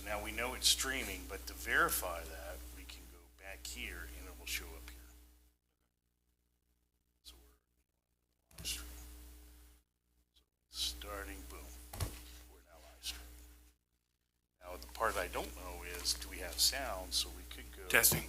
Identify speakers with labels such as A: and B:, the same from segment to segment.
A: now we know it's streaming, but to verify that, we can go back here and it will show up here. So we're live stream. So starting, boom, we're now live streaming. Now the part I don't know is, do we have sound? So we could go.
B: Testing.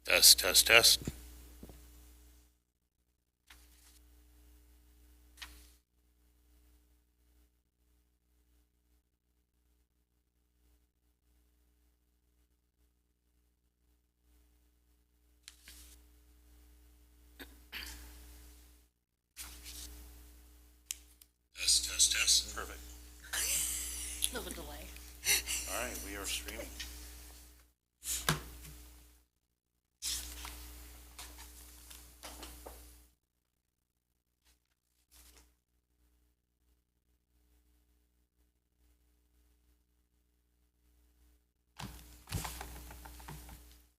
A: Test, test, test. Test, test, test. Perfect.
C: A little delay.
A: All right, we are streaming.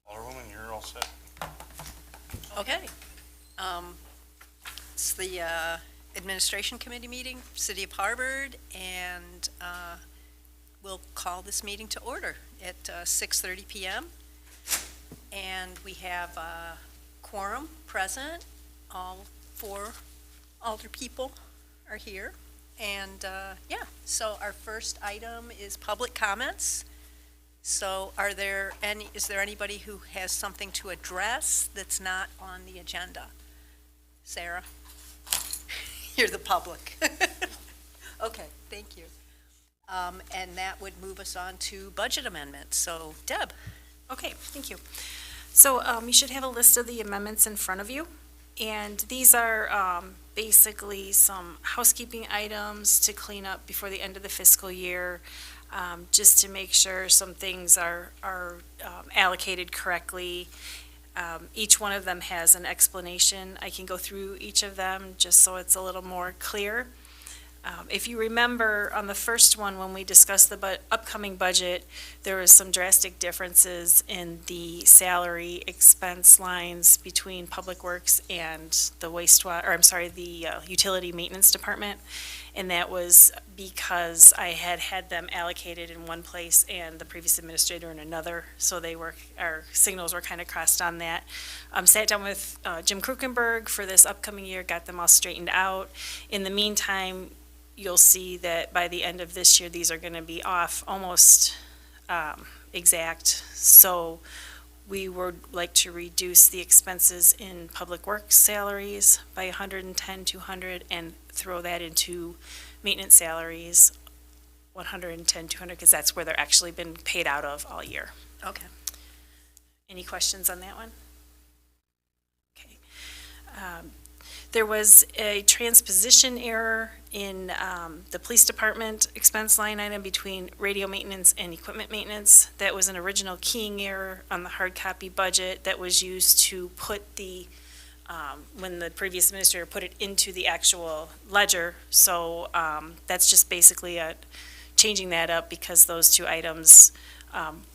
A: Alderwoman, you're all set.
C: Okay. It's the Administration Committee meeting, City of Harvard, and we'll call this meeting to order at 6:30 p.m. And we have quorum present. All 4 alder people are here. And yeah, so our first item is public comments. So is there anybody who has something to address that's not on the agenda? Sarah? You're the public. Okay, thank you. And that would move us on to budget amendments. So Deb.
D: Okay, thank you. So you should have a list of the amendments in front of you. And these are basically some housekeeping items to clean up before the end of the fiscal year, just to make sure some things are allocated correctly. Each one of them has an explanation. I can go through each of them just so it's a little more clear. If you remember on the first one, when we discussed the upcoming budget, there was some drastic differences in the salary expense lines between Public Works and the the Utility Maintenance Department. And that was because I had them allocated in one place and the previous administrator in another. So our signals were kind of crossed on that. Sat down with Jim Krukenberg for this upcoming year, got them all straightened out. In the meantime, you'll see that by the end of this year, these are going to be off almost exact. So we would like to reduce the expenses in Public Works salaries by 110, 200, and throw that into maintenance salaries, 110, 200, because that's where they're actually been paid out of all year.
C: Okay.
D: Any questions on that one? Okay. There was a transposition error in the police department expense line item between radio maintenance and equipment maintenance. That was an original keying error on the hard copy budget that was used to put the, when the previous administrator put it into the actual ledger. So that's just basically changing that up because those 2 items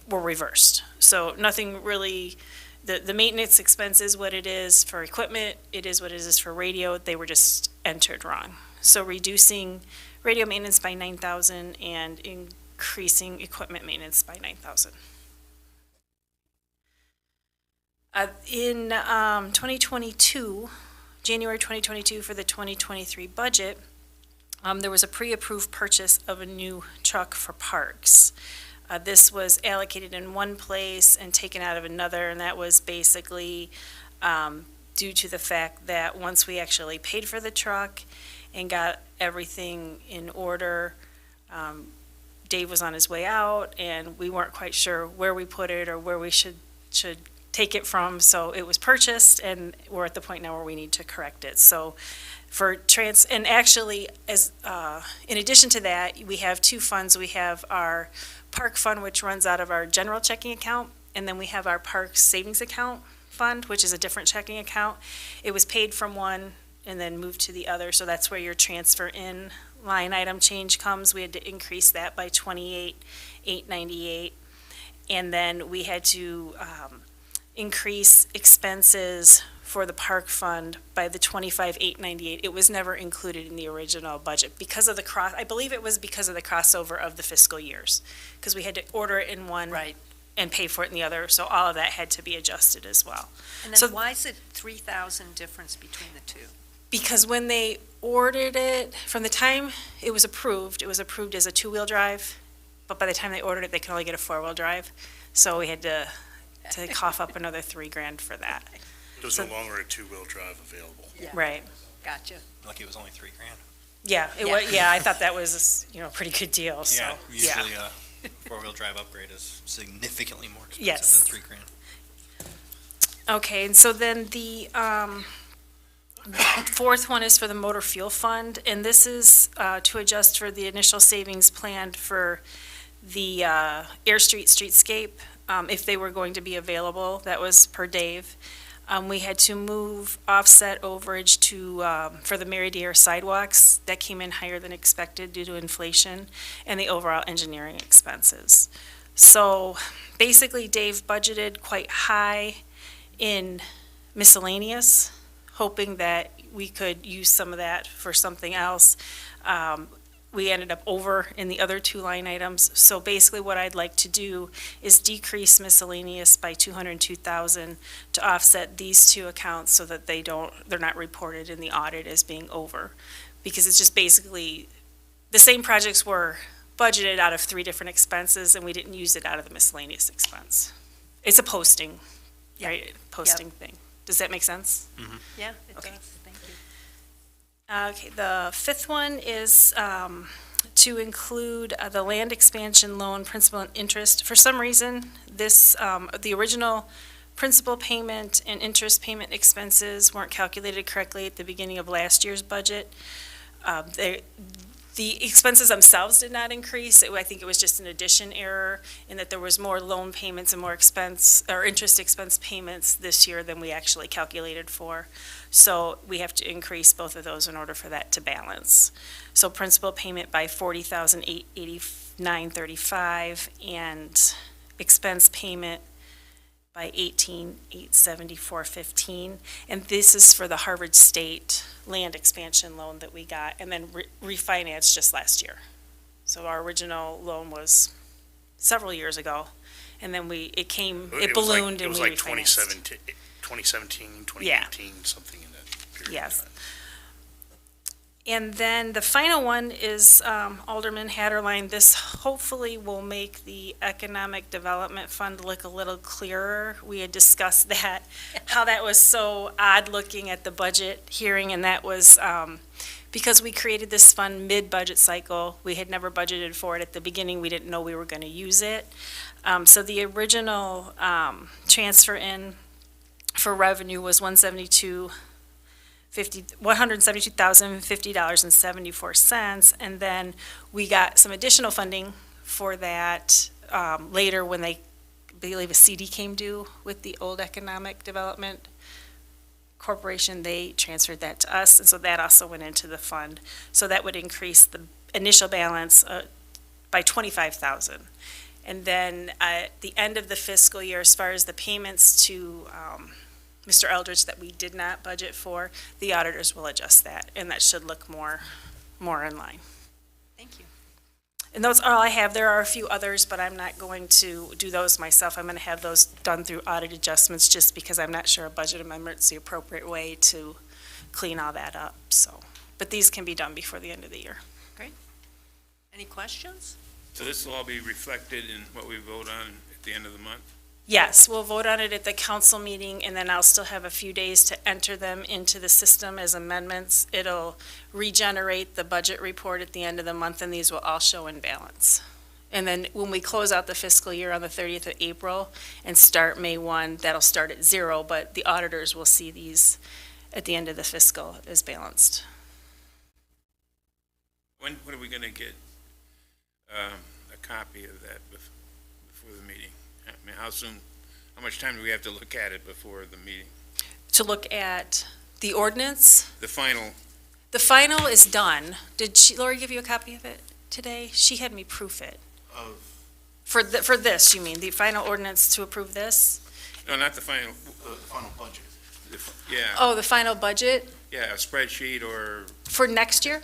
D: were reversed. So nothing really. The maintenance expense is what it is for equipment, it is what it is for radio, they were just entered wrong. So reducing radio maintenance by 9,000 and decreasing equipment maintenance by $9,000. In 2022, January 2022, for the 2023 budget, there was a pre-approved purchase of a new truck for parks. This was allocated in one place and taken out of another, and that was basically due to the fact that once we actually paid for the truck and got everything in order, Dave was on his way out, and we weren't quite sure where we put it or where we should take it from, so it was purchased, and we're at the point now where we need to correct it. So and actually, as in addition to that, we have two funds. We have our park fund, which runs out of our general checking account, and then we have our park savings account fund, which is a different checking account. It was paid from one and then moved to the other, so that's where your transfer in line item change comes. We had to increase that by $28,898, and then we had to increase expenses for the park fund by the $25,898. It was never included in the original budget because of the I believe it was because of the crossover of the fiscal years, because we had to order it in one and pay for it in the other, so all of that had to be adjusted as well.
C: And then why is it 3,000 difference between the two?
D: Because when they ordered it, from the time it was approved as a two-wheel drive, but by the time they ordered it, they could only get a four-wheel drive, so we had to cough up another $3,000 for that.
A: There's no longer a two-wheel drive available.
C: Yeah.
D: Right.
C: Gotcha.
B: Lucky it was only $3,000.
D: Yeah, it was. Yeah, I thought that was a pretty good deal. So,
B: Yeah, usually a four-wheel drive upgrade is significantly more expensive
D: Yes.
B: than $3,000.
D: Okay, and so then the fourth one is for the motor fuel fund, and this is to adjust for the initial savings planned for the Air Street streetscape, if they were going to be available. That was per Dave. We had to move offset overage for the Mary Deer sidewalks. That came in higher than expected due to inflation and the overall engineering expenses. So basically, Dave budgeted quite high in miscellaneous, hoping that we could use some of that for something else. We ended up over in the other two line items. So basically what I'd like to do is decrease miscellaneous by $202,000 to offset these two accounts so that they're not reported in the audit as being over. Because it's just basically, the same projects were budgeted out of three different expenses and we didn't use it out of the miscellaneous expense. It's a posting, right? Posting thing. Does that make sense?
B: Mm-hmm.
C: Yeah, it
D: Okay.
C: does. Thank you.
D: Okay, the fifth one is to include the land expansion loan principal and interest. For some reason, the original principal payment and interest payment expenses weren't calculated correctly at the beginning of last year's budget. The expenses themselves did not increase. I think it was just an addition error in that there was more loan payments and more interest expense payments this year than we actually calculated for. So we have to increase both of those in order for that to balance. So principal payment by $40,889.35 and expense payment by $18,874.15. And this is for the Harvard State land expansion loan that we got and then refinanced just last year. So our original loan was several years ago, and then it ballooned and we refinanced.
A: It was like 2017, 2018, something in that period.
D: Yes. And then the final one is Alderman Haderlein. This hopefully will make the Economic Development Fund look a little clearer. We had discussed that, how that was so odd looking at the budget hearing, and that was because we created this fund mid-budget cycle. We had never budgeted for it at the beginning. We didn't know we were going to use it. So the original transfer in for revenue was $172,050.74, and then we got some additional funding for that later when I believe a CD came due with the old Economic Development Corporation. They transferred that to us, and so that also went into the fund. So that would increase the initial balance by $25,000. And then at the end of the fiscal year, as far as the payments to Mr. Eldridge that we did not budget for, the auditors will adjust that, and that should look more in line.
C: Thank you.
D: And those are all I have. There are a few others, but I'm not going to do those myself. I'm going to have those done through audit adjustments just because I'm not sure a budget amendment's the appropriate way to clean all that up, so. But these can be done before the end of the year.
C: Any questions?
E: So this will all be reflected in what we vote on at the end of the month?
D: Yes, we'll vote on it at the council meeting, and then I'll still have a few days to enter them into the system as amendments. It'll regenerate the budget report at the end of the month, and these will all show in balance. And then when we close out the fiscal year on the 30th of April and start May 1, that'll start at 0, but the auditors will see these at the end of the fiscal as balanced.
E: When are we going to get a copy of that before the meeting? I mean, how much time do we have to look at it before the meeting?
D: To look at the ordinance,
E: The final,
D: the final is done. Did Lori give you a copy of it today? She had me proof it. For this, you mean, the final ordinance to approve this?
E: no, not the final,
F: The final budget.
E: yeah,
D: Oh, the final budget
E: yeah, a spreadsheet or,
D: for next year?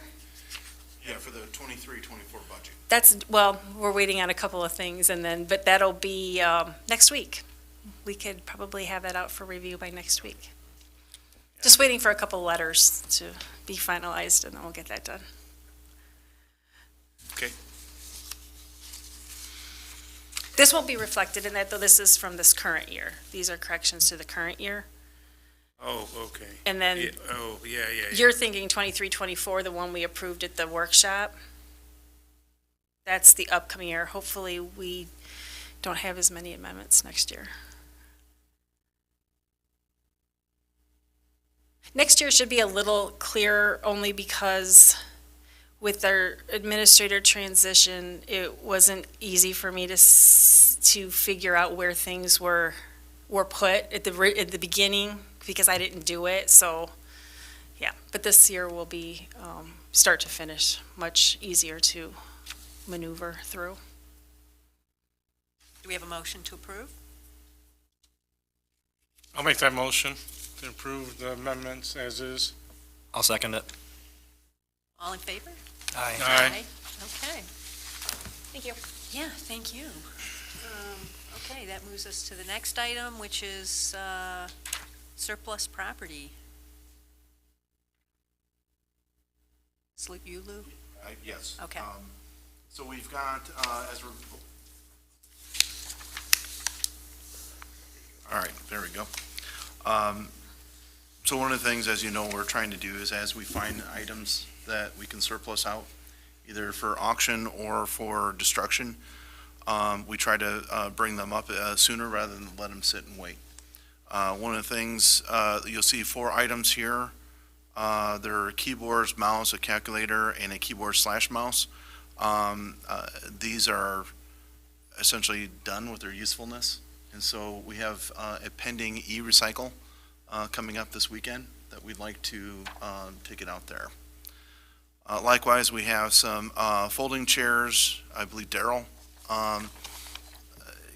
F: Yeah, for the 23-24 budget.
D: That's, well, we're waiting on a couple of things and then, but that'll be next week. We could probably have that out for review by next week. Just waiting for a couple of letters to be finalized and then we'll get that done.
E: okay,
D: This won't be reflected in that, though. This is from this current year. These are corrections to the current year.
E: oh, okay.
D: And then
E: Yeah, oh, yeah.
D: you're thinking 23-24, the one we approved at the workshop. That's the upcoming year. Hopefully, we don't have as many amendments next year. Next year should be a little clearer only because with our administrator transition, it wasn't easy for me to figure out where things were put at the beginning because I didn't do it. So, yeah. But this year will be start to finish much easier to maneuver through.
C: Do we have a motion to approve?
G: I'll make that motion to approve the amendments as is.
B: I'll second it.
C: All in favor?
B: Aye.
G: Aye.
C: Okay.
D: Thank you.
C: Yeah, thank you. Okay, that moves us to the next item, which is surplus property. You, Lou?
F: Yes.
C: Okay.
F: So we've got, all right, there we go. So one of the things, as you know, we're trying to do is as we find items that we can surplus out, either for auction or for destruction, we try to bring them up sooner rather than let them sit and wait. One of the things, you'll see 4 items here. There are keyboards, mouse, a calculator, and a keyboard/mouse. These are essentially done with their usefulness. And so we have a pending e-recycle coming up this weekend that we'd like to take it out there. Likewise, we have some folding chairs. I believe Daryl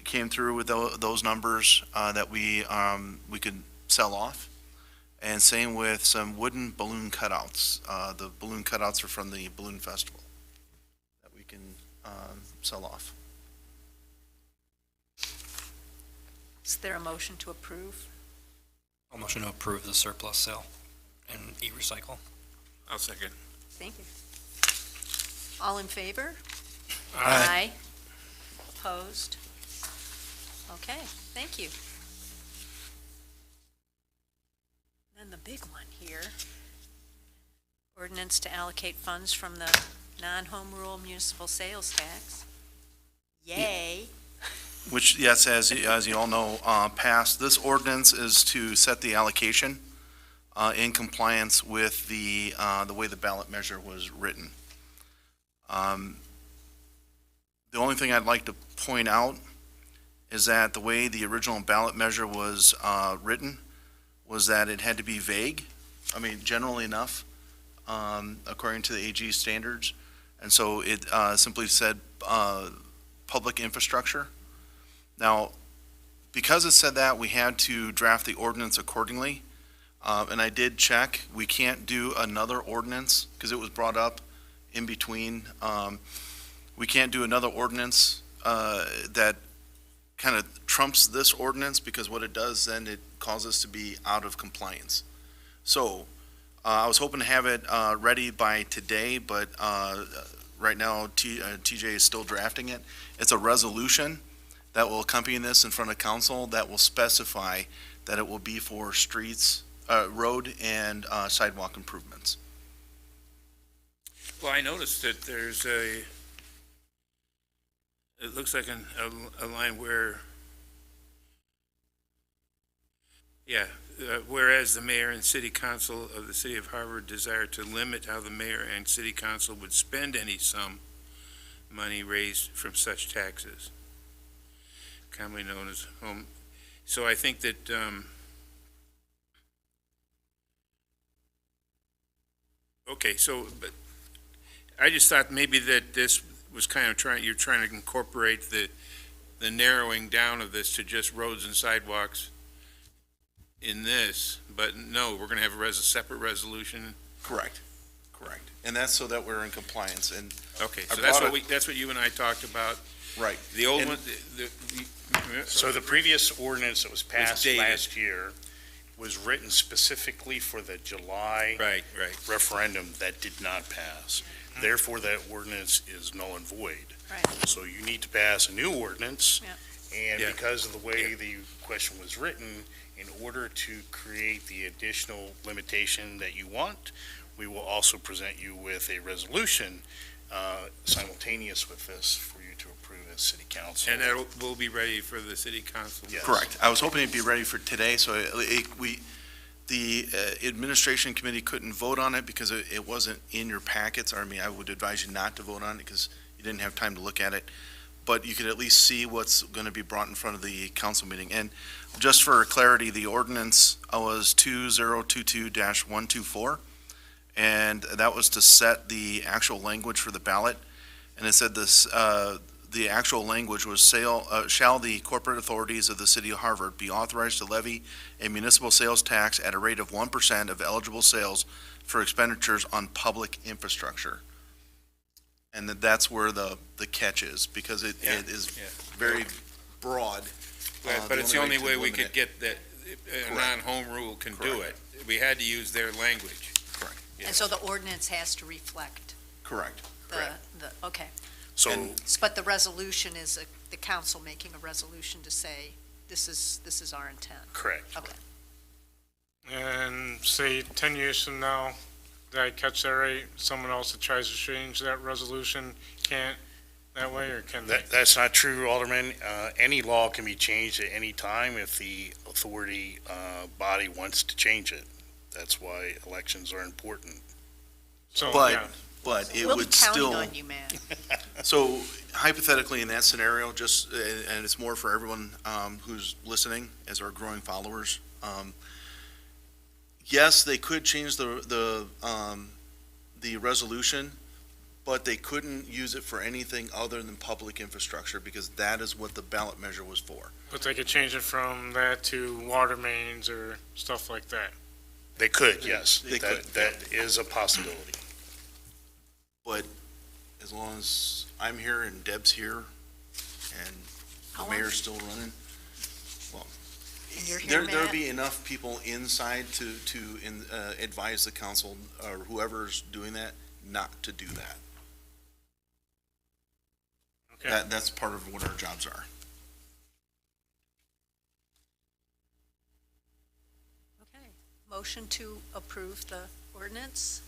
F: came through with those numbers that we could sell off. And same with some wooden balloon cutouts. The balloon cutouts are from the Balloon Festival that we can sell off.
C: Is there a motion to approve?
B: I'll motion to approve the surplus sale and e-recycle.
E: I'll second.
C: Thank you. All in favor?
G: Aye.
C: Opposed? Okay, thank you. And the big one here, ordinance to allocate funds from the non-home rule municipal sales tax. Yay.
F: Which, yes, as you all know, passed. This ordinance is to set the allocation in compliance with the way the ballot measure was written. The only thing I'd like to point out is that the way the original ballot measure was written was that it had to be vague, general enough, according to the AG standards. And so it simply said public infrastructure. Now, because it said that, we had to draft the ordinance accordingly. And I did check, we can't do another ordinance because it was brought up in between. we can't do another ordinance that kind of trumps this ordinance, because what it does then, it causes us to be out of compliance. So I was hoping to have it ready by today, but right now TJ is still drafting it. It's a resolution that will accompany this in front of council that will specify that it will be for streets, road and sidewalk improvements.
E: Well, I noticed that there's it looks like a line where, whereas the mayor and city council of the city of Harvard desire to limit how the mayor and city council would spend any sum money raised from such taxes, commonly known as home. So I think that, okay, so, but I just thought maybe that this was kind of you're trying to incorporate the narrowing down of this to just roads and sidewalks in this, but no, we're gonna have a separate resolution.
F: Correct. And that's so that we're in compliance, and.
E: Okay,
F: I
E: so that's
F: brought
E: what that's what you and I talked about.
F: Right.
E: The old
F: And-
E: one,
A: So the previous ordinance that was passed
E: dated.
A: last year was written specifically for the July
E: right.
A: referendum that did not pass. Therefore, that ordinance is null and void.
C: Right.
A: So you need to pass a new ordinance.
C: Yeah.
A: And
E: Yeah.
A: because of the way the question was written, in order to create the additional limitation that you want, we will also present you with a resolution simultaneous with this for you to approve as city council.
E: And that will be ready for the city council.
A: Yes.
F: Correct. I was hoping it'd be ready for today, so the administration committee couldn't vote on it because it wasn't in your packets. I mean, I would advise you not to vote on it because you didn't have time to look at it. But you could at least see what's going to be brought in front of the council meeting. And just for clarity, the ordinance was 2022-124, and that was to set the actual language for the ballot. And it said this, the actual language was shall the corporate authorities of the city of Harvard be authorized to levy a municipal sales tax at a rate of 1% of eligible sales for expenditures on public infrastructure. And that's where the catch is, because it is very broad.
E: But it's the only way we
F: to
E: could get that, a non-home rule can do it. We had to use their language.
F: Correct.
C: And so the ordinance has to reflect
F: Correct.
C: okay.
A: So,
C: But the resolution is the council making a resolution to say, this is our intent.
A: correct.
C: Okay.
G: And say 10 years from now, did I catch that right? Someone else that tries to change that resolution can't that way, or can they?
A: That's not true, Alderman. Any law can be changed at any time if the authority body wants to change it. That's why elections are important.
G: So,
F: But,
G: yeah.
F: but it
C: We'll be
F: would still.
C: counting on you, man.
F: So hypothetically, in that scenario, just, and it's more for everyone who's listening as our growing followers, yes, they could change the resolution, but they couldn't use it for anything other than public infrastructure, because that is what the ballot measure was for.
G: But they could change it from that to water mains or stuff like that.
A: They could, yes.
F: They could.
A: That is a possibility.
F: But as long as I'm here and Deb's here and
C: How
F: the
C: long?
F: mayor's still running,
C: And you're here,
F: there'll
C: Matt?
F: be enough people inside to advise the council or whoever's doing that not to do that.
G: Okay.
F: That's part of what our jobs are.
C: Okay. Motion to approve the ordinance?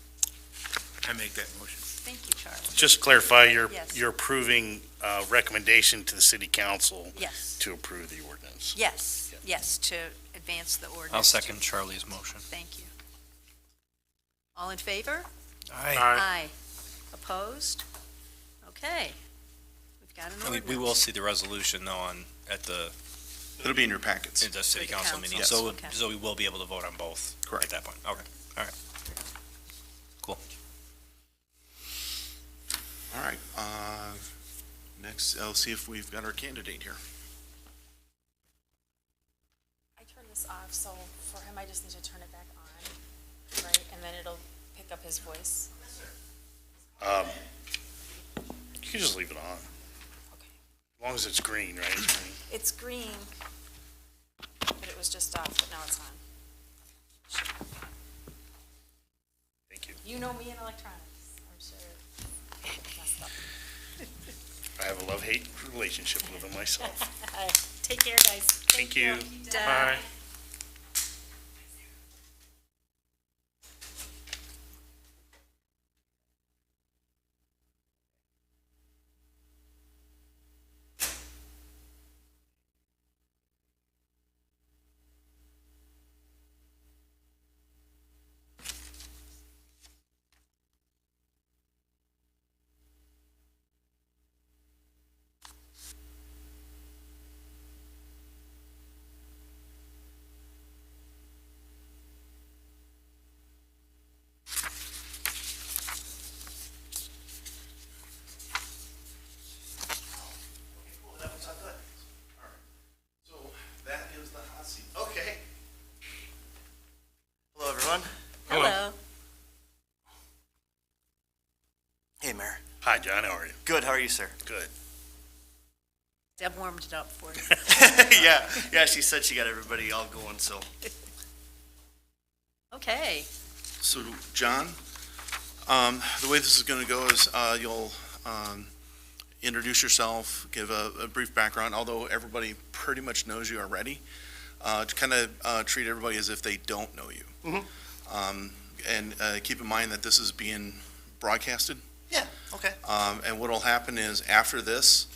E: I make that motion.
C: Thank you, Charlie.
A: Just to clarify,
C: Yes.
A: you're approving recommendation to the city council
C: Yes,
A: to approve the ordinance.
C: yes, to advance the ordinance.
B: I'll second Charlie's motion.
C: Thank you. All in favor?
B: Aye.
C: Aye. Opposed? Okay. We've got an
B: We
C: ordinance.
B: will see the resolution though at the
F: It'll be in your packets.
B: city
C: the
B: council
C: council.
B: meeting,
C: Yes.
B: so,
C: Okay.
B: so we will be able to vote on both
F: Correct.
B: at that point. Okay, all right. Cool.
F: All right, next, I'll see if we've got our candidate here.
D: I turned this off, so for him, I just need to turn it back on, right? And then it'll pick up his voice.
A: can just leave it on. As long as it's green, right? It's green.
D: It's green, but it was just off, but now it's on.
A: Thank you.
D: You know me in electronics, I'm sure. Messed up.
A: I have a love-hate relationship with them myself.
D: Take care, guys.
A: Thank you.
G: Bye.
F: So that is the hot seat. Okay.
H: Hello, everyone.
C: Hello.
H: Hey, Mayor.
A: Hi, John, how are you?
H: Good, how are you, sir?
A: Good.
C: Deb warmed it up for you.
H: Yeah, she said she got everybody all going, so.
C: Okay.
F: So, John, the way this is going to go is you'll introduce yourself, give a brief background, although everybody pretty much knows you already, to kind of treat everybody as if they don't know you. And keep in mind that this is being broadcasted.
H: Yeah, okay.
F: And what'll happen is after this,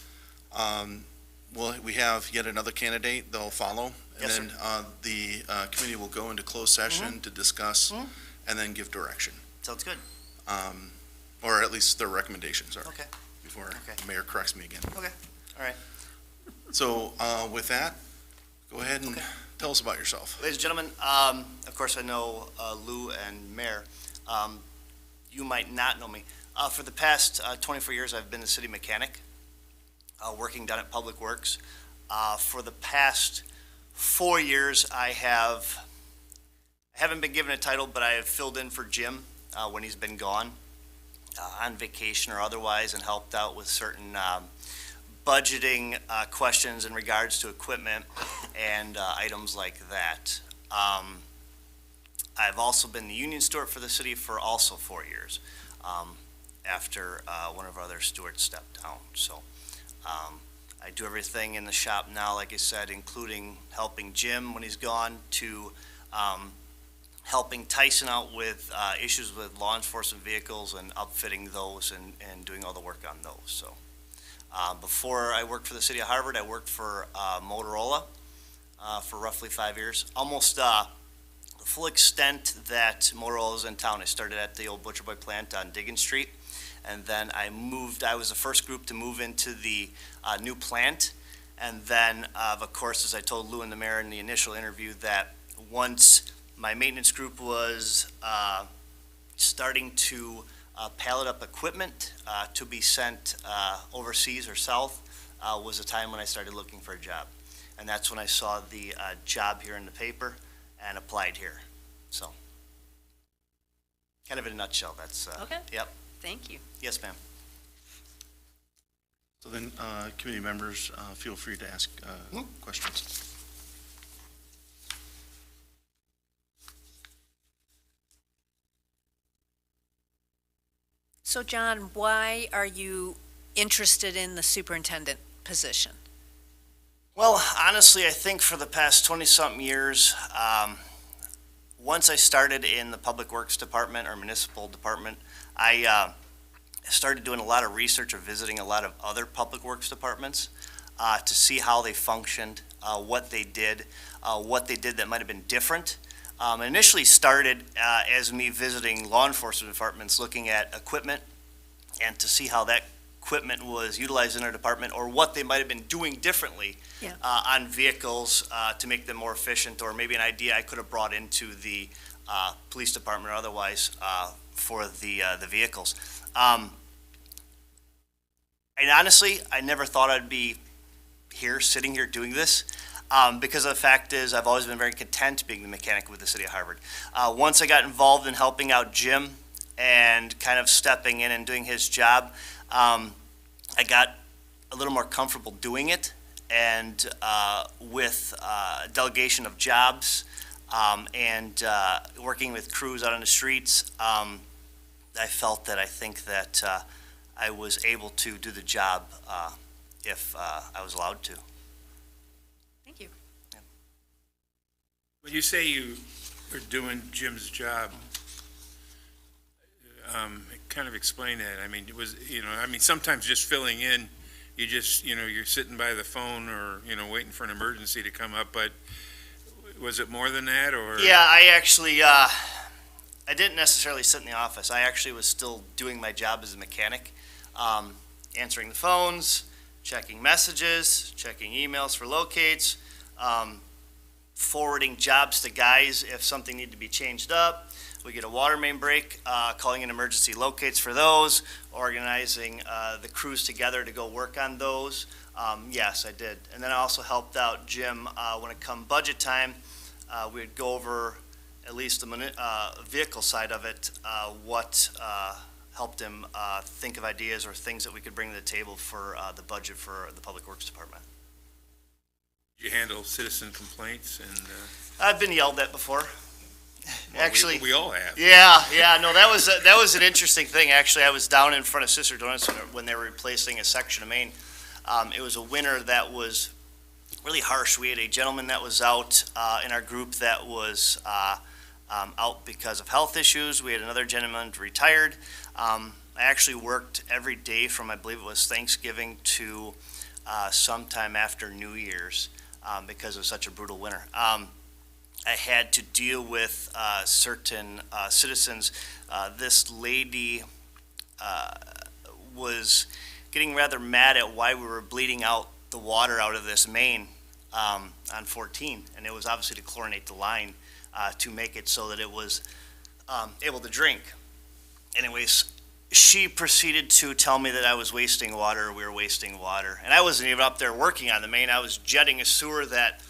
F: we have yet another candidate, they'll follow. And
H: Yes,
F: then the committee will go into closed session to discuss and then give direction.
H: Sounds good.
F: Or at least their recommendations are,
H: Okay,
F: before
H: Okay.
F: the mayor corrects me again.
H: okay, all right.
F: So with that, go ahead and
H: Okay.
F: tell us about yourself.
H: Ladies and gentlemen, of course, I know Lou and Mayor. You might not know me. For the past 24 years, I've been the city mechanic, working down at Public Works. For the past 4 years, I haven't been given a title, but I have filled in for Jim when he's been gone, on vacation or otherwise, and helped out with certain budgeting questions in regards to equipment and items like that. I've also been the union steward for the city for also 4 years, after one of our other stewards stepped down. So I do everything in the shop now, like I said, including helping Jim when he's gone, to helping Tyson out with issues with law enforcement vehicles and upfitting those and doing all the work on those. So before I worked for the city of Harvard, I worked for Motorola for roughly 5 years, almost the full extent that Motorola is in town. I started at the old Butcher Boy plant on Diggin Street, and then I was the first group to move into the new plant. And then, of course, as I told Lou and the mayor in the initial interview, that once my maintenance group was starting to pallet up equipment to be sent overseas or south, was the time when I started looking for a job. And that's when I saw the job here in the paper and applied here. So, kind of in a nutshell, that's,
C: Okay.
H: Yep.
C: Thank you.
H: Yes, ma'am.
F: So then, committee members, feel free to ask questions.
C: So, John, why are you interested in the superintendent position?
H: Well, honestly, I think for the past 20-something years, once I started in the Public Works Department or Municipal Department, I started doing a lot of research or visiting a lot of other Public Works departments to see how they functioned, what they did that might have been different. Initially started as me visiting law enforcement departments, looking at equipment and to see how that equipment was utilized in our department or what they might have been doing differently on vehicles to make them more efficient, or maybe an idea I could have brought into the police department or otherwise for the vehicles. And honestly, I never thought I'd be sitting here doing this. Because the fact is, I've always been very content being the mechanic with the city of Harvard. Once I got involved in helping out Jim and kind of stepping in and doing his job, I got a little more comfortable doing it, and with delegation of jobs and working with crews out on the streets, I felt that I think that I was able to do the job if I was allowed to.
C: Thank you.
E: When you say you are doing Jim's job, kind of explain that. I mean, it was, sometimes just filling in, you just, you're sitting by the phone or, waiting for an emergency to come up, but was it more than that, or?
H: Yeah, I actually, I didn't necessarily sit in the office. I actually was still doing my job as a mechanic, answering the phones, checking messages, checking emails for locates, forwarding jobs to guys if something needed to be changed up. We get a water main break, calling in emergency locates for those, organizing the crews together to go work on those. Yes, I did. And then I also helped out Jim when it come budget time. We would go over at least the vehicle side of it, what helped him think of ideas or things that we could bring to the table for the budget for the Public Works Department.
E: Did you handle citizen complaints and?
H: I've been yelled at before.
E: Well,
H: Actually,
E: we all have.
H: yeah, no, that was an interesting thing. Actually, I was down in front of Sister Donuts when they were replacing a section of main. It was a winter that was really harsh. We had a gentleman that was out in our group that was out because of health issues. We had another gentleman retired. I actually worked every day from, I believe it was Thanksgiving to sometime after New Year's because it was such a brutal winter. I had to deal with certain citizens. This lady was getting rather mad at why we were bleeding out the water out of this main on 14, and it was obviously to chlorinate the line to make it so that it was able to drink. Anyways, she proceeded to tell me that I was wasting water, we were wasting water, and I wasn't even up there working on the main. I was jetting a sewer that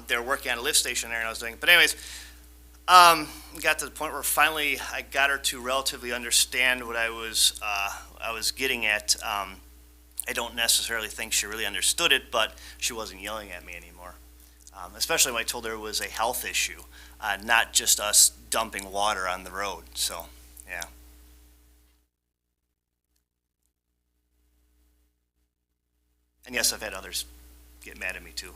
H: they were working on a lift station there, and I was doing it. But anyways, got to the point where finally I got her to relatively understand what I was getting at. I don't necessarily think she really understood it, but she wasn't yelling at me anymore. Especially when I told her it was a health issue, not just us dumping water on the road. So, yeah. And yes, I've had others get mad at me too.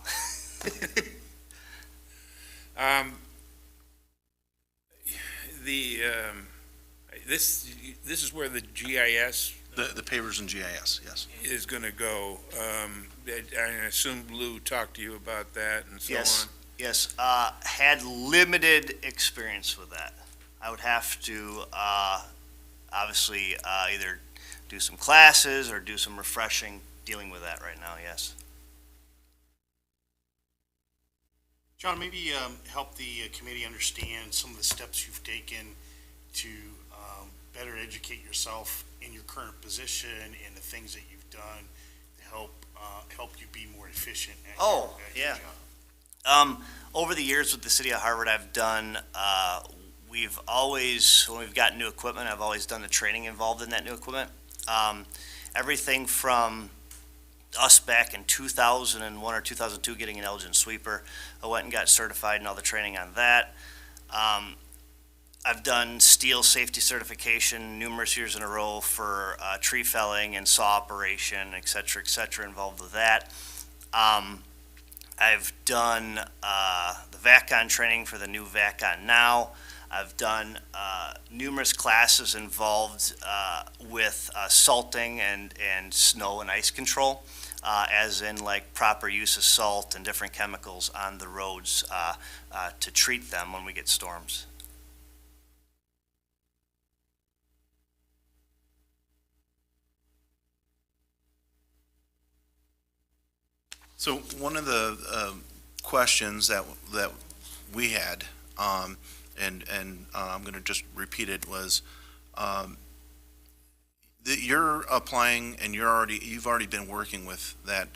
E: This is where the GIS
F: The pavers and GIS, yes.
E: is going to go. I assume Lou talked to you about that and so
H: Yes,
E: on.
H: yes. Had limited experience with that. I would have to obviously either do some classes or do some refreshing dealing with that right now, yes.
A: John, maybe help the committee understand some of the steps you've taken to better educate yourself in your current position and the things that you've done to help you be more efficient at your job.
H: Over the years with the city of Harvard, I've done, we've always, when we've got new equipment, I've always done the training involved in that new equipment. Everything from us back in 2001 or 2002 getting an Elgin sweeper, I went and got certified and all the training on that. I've done steel safety certification numerous years in a row for tree felling and saw operation, et cetera, involved with that. I've done the VACON training for the new VACON now. I've done numerous classes involved with salting and snow and ice control, as in like proper use of salt and different chemicals on the roads to treat them when we get storms.
F: So one of the questions that we had, and I'm going to just repeat it, was that you're applying and you've already been working with that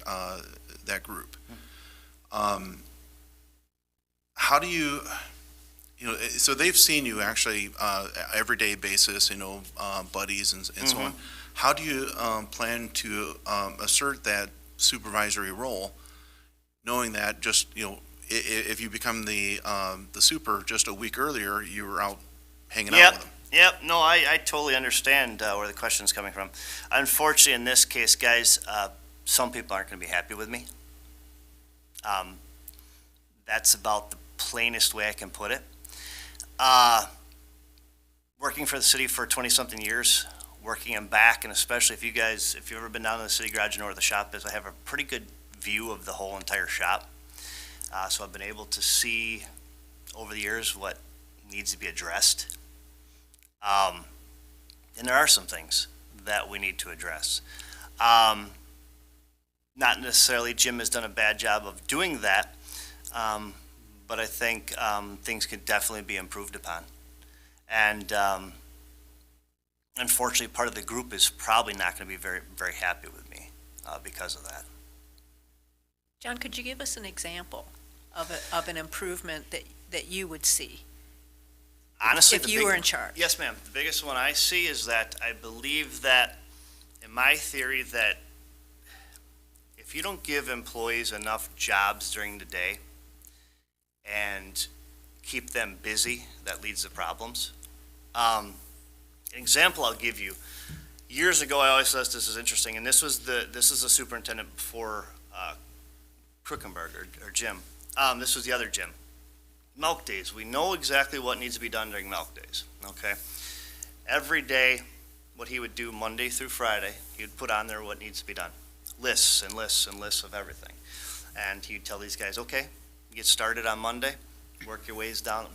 F: group. How do you so they've seen you actually everyday basis, buddies and so on. How do you plan to assert that supervisory role, knowing that just, if you become the super just a week earlier, you were out hanging out with them?
H: Yep, no, I totally understand where the question's coming from. Unfortunately, in this case, guys, some people aren't going to be happy with me. That's about the plainest way I can put it. Working for the city for 20-something years, working in back, and especially if you've ever been down to the city garage and know where the shop is, I have a pretty good view of the whole entire shop. So I've been able to see over the years what needs to be addressed. And there are some things that we need to address. Not necessarily Jim has done a bad job of doing that, but I think things could definitely be improved upon. And unfortunately, part of the group is probably not going to be very, very happy with me because of that.
C: John, could you give us an example of an improvement that you would see?
H: Honestly,
C: If you were in charge.
H: Yes, ma'am. The biggest one I see is that I believe that, in my theory, that if you don't give employees enough jobs during the day and keep them busy, that leads to problems. An example I'll give you. Years ago, I always thought this is interesting, and this is a superintendent before Krukenberg or Jim. This was the other Jim. Milk days. We know exactly what needs to be done during milk days, okay? Every day, what he would do Monday through Friday, he would put on there what needs to be done. Lists and lists and lists of everything. And he'd tell these guys, okay, get started on Monday, work your ways down,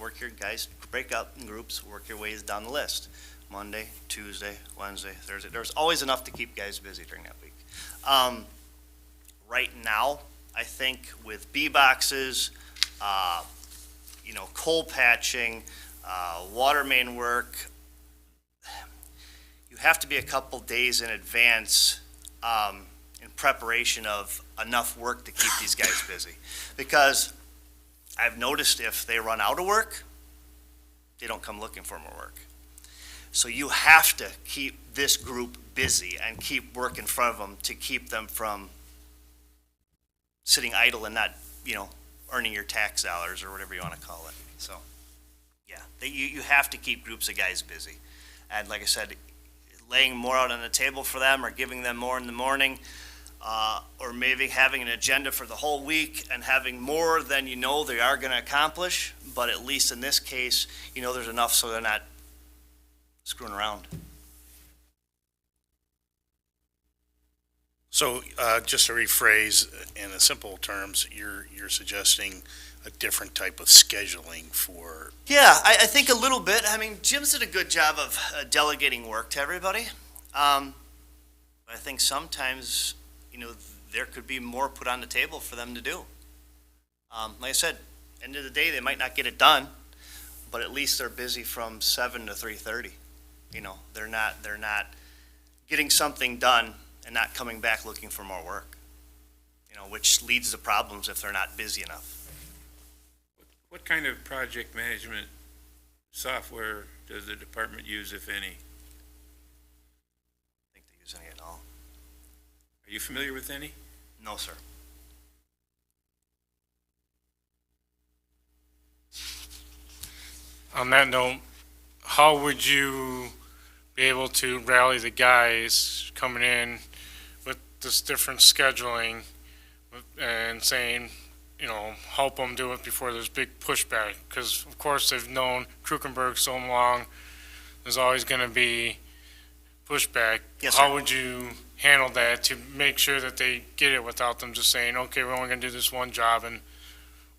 H: break up in groups, work your ways down the list. Monday, Tuesday, Wednesday, Thursday. There's always enough to keep guys busy during that week. Right now, I think with bee boxes, coal patching, water main work, you have to be a couple days in advance in preparation of enough work to keep these guys busy. Because I've noticed if they run out of work, they don't come looking for more work. So you have to keep this group busy and keep work in front of them to keep them from sitting idle and not, earning your tax dollars or whatever you want to call it. So, yeah, you have to keep groups of guys busy. And like I said, laying more out on the table for them or giving them more in the morning, or maybe having an agenda for the whole week and having more than they are going to accomplish. But at least in this case, there's enough so they're not screwing around.
A: So just to rephrase in a simple terms, you're suggesting a different type of scheduling for.
H: Yeah, I think a little bit. I mean, Jim's did a good job of delegating work to everybody. But I think sometimes, there could be more put on the table for them to do. Like I said, end of the day, they might not get it done, but at least they're busy from 7 to 3:30. They're not getting something done and not coming back looking for more work, which leads to problems if they're not busy enough.
E: What kind of project management software does the department use, if any?
H: I think they use any at all.
E: Are you familiar with any?
H: No, sir.
G: On that note, how would you be able to rally the guys coming in with this different scheduling and saying, help them do it before there's big pushback? Because, of course, they've known Krukenberg so long, there's always going to be pushback.
H: Yes, sir.
G: How would you handle that to make sure that they get it without them just saying, okay, we're only going to do this one job and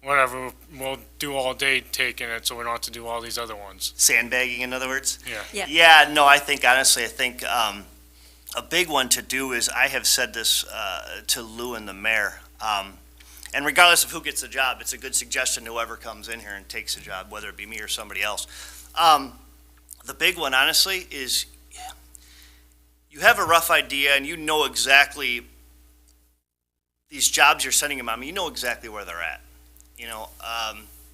G: whatever, we'll do all day taking it so we don't have to do all these other ones?
H: Sandbagging, in other words?
C: Yeah.
H: Yeah, no, I think a big one to do is, I have said this to Lou and the mayor, and regardless of who gets the job, it's a good suggestion to whoever comes in here and takes the job, whether it be me or somebody else. The big one, honestly, is you have a rough idea and exactly these jobs you're sending them on, you know exactly where they're at.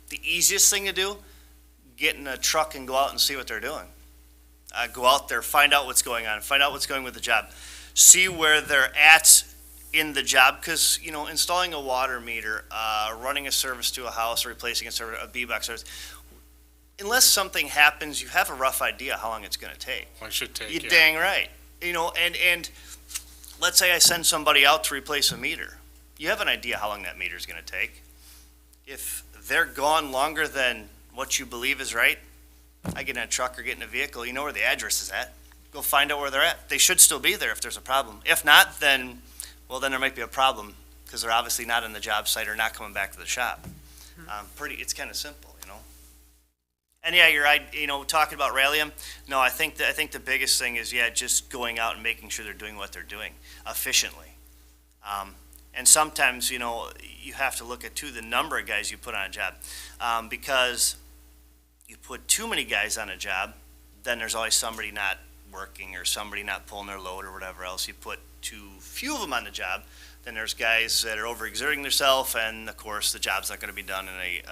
H: The easiest thing to do, get in a truck and go out and see what they're doing. Go out there, find out what's going on, find out what's going with the job. See where they're at in the job, because, you know, installing a water meter, running a service to a house, replacing a B-box service, unless something happens, you have a rough idea how long it's gonna take.
G: One should take,
H: You're
G: yeah.
H: dang right. You know, and let's say I send somebody out to replace a meter. You have an idea how long that meter's gonna take. If they're gone longer than what you believe is right, I get in a truck or get in a vehicle, you know where the address is at. Go find out where they're at. They should still be there if there's a problem. If not, then, well, then there might be a problem, because they're obviously not in the job site or not coming back to the shop. It's kind of simple, you know? And yeah, you're right, you know, talking about Rallium, no, I think the biggest thing is, yeah, just going out and making sure they're doing what they're doing efficiently. And sometimes, you know, you have to look at, too, the number of guys you put on a job. Because you put too many guys on a job, then there's always somebody not working or somebody not pulling their load or whatever else. You put too few of them on the job, then there's guys that are overexerting themselves, and of course, the job's not going to be done in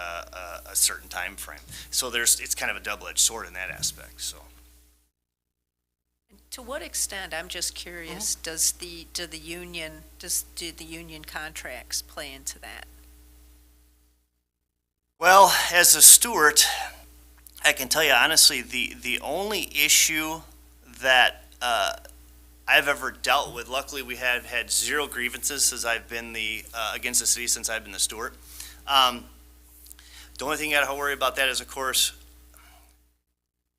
H: a certain time frame. So it's kind of a double-edged sword in that aspect, so.
C: To what extent, I'm just curious, do the union contracts play into that?
H: Well, as a steward, I can tell you honestly, the only issue that I've ever dealt with, luckily we have had zero grievances since I've been against the city since I've been the steward. The only thing you got to worry about that is, of course,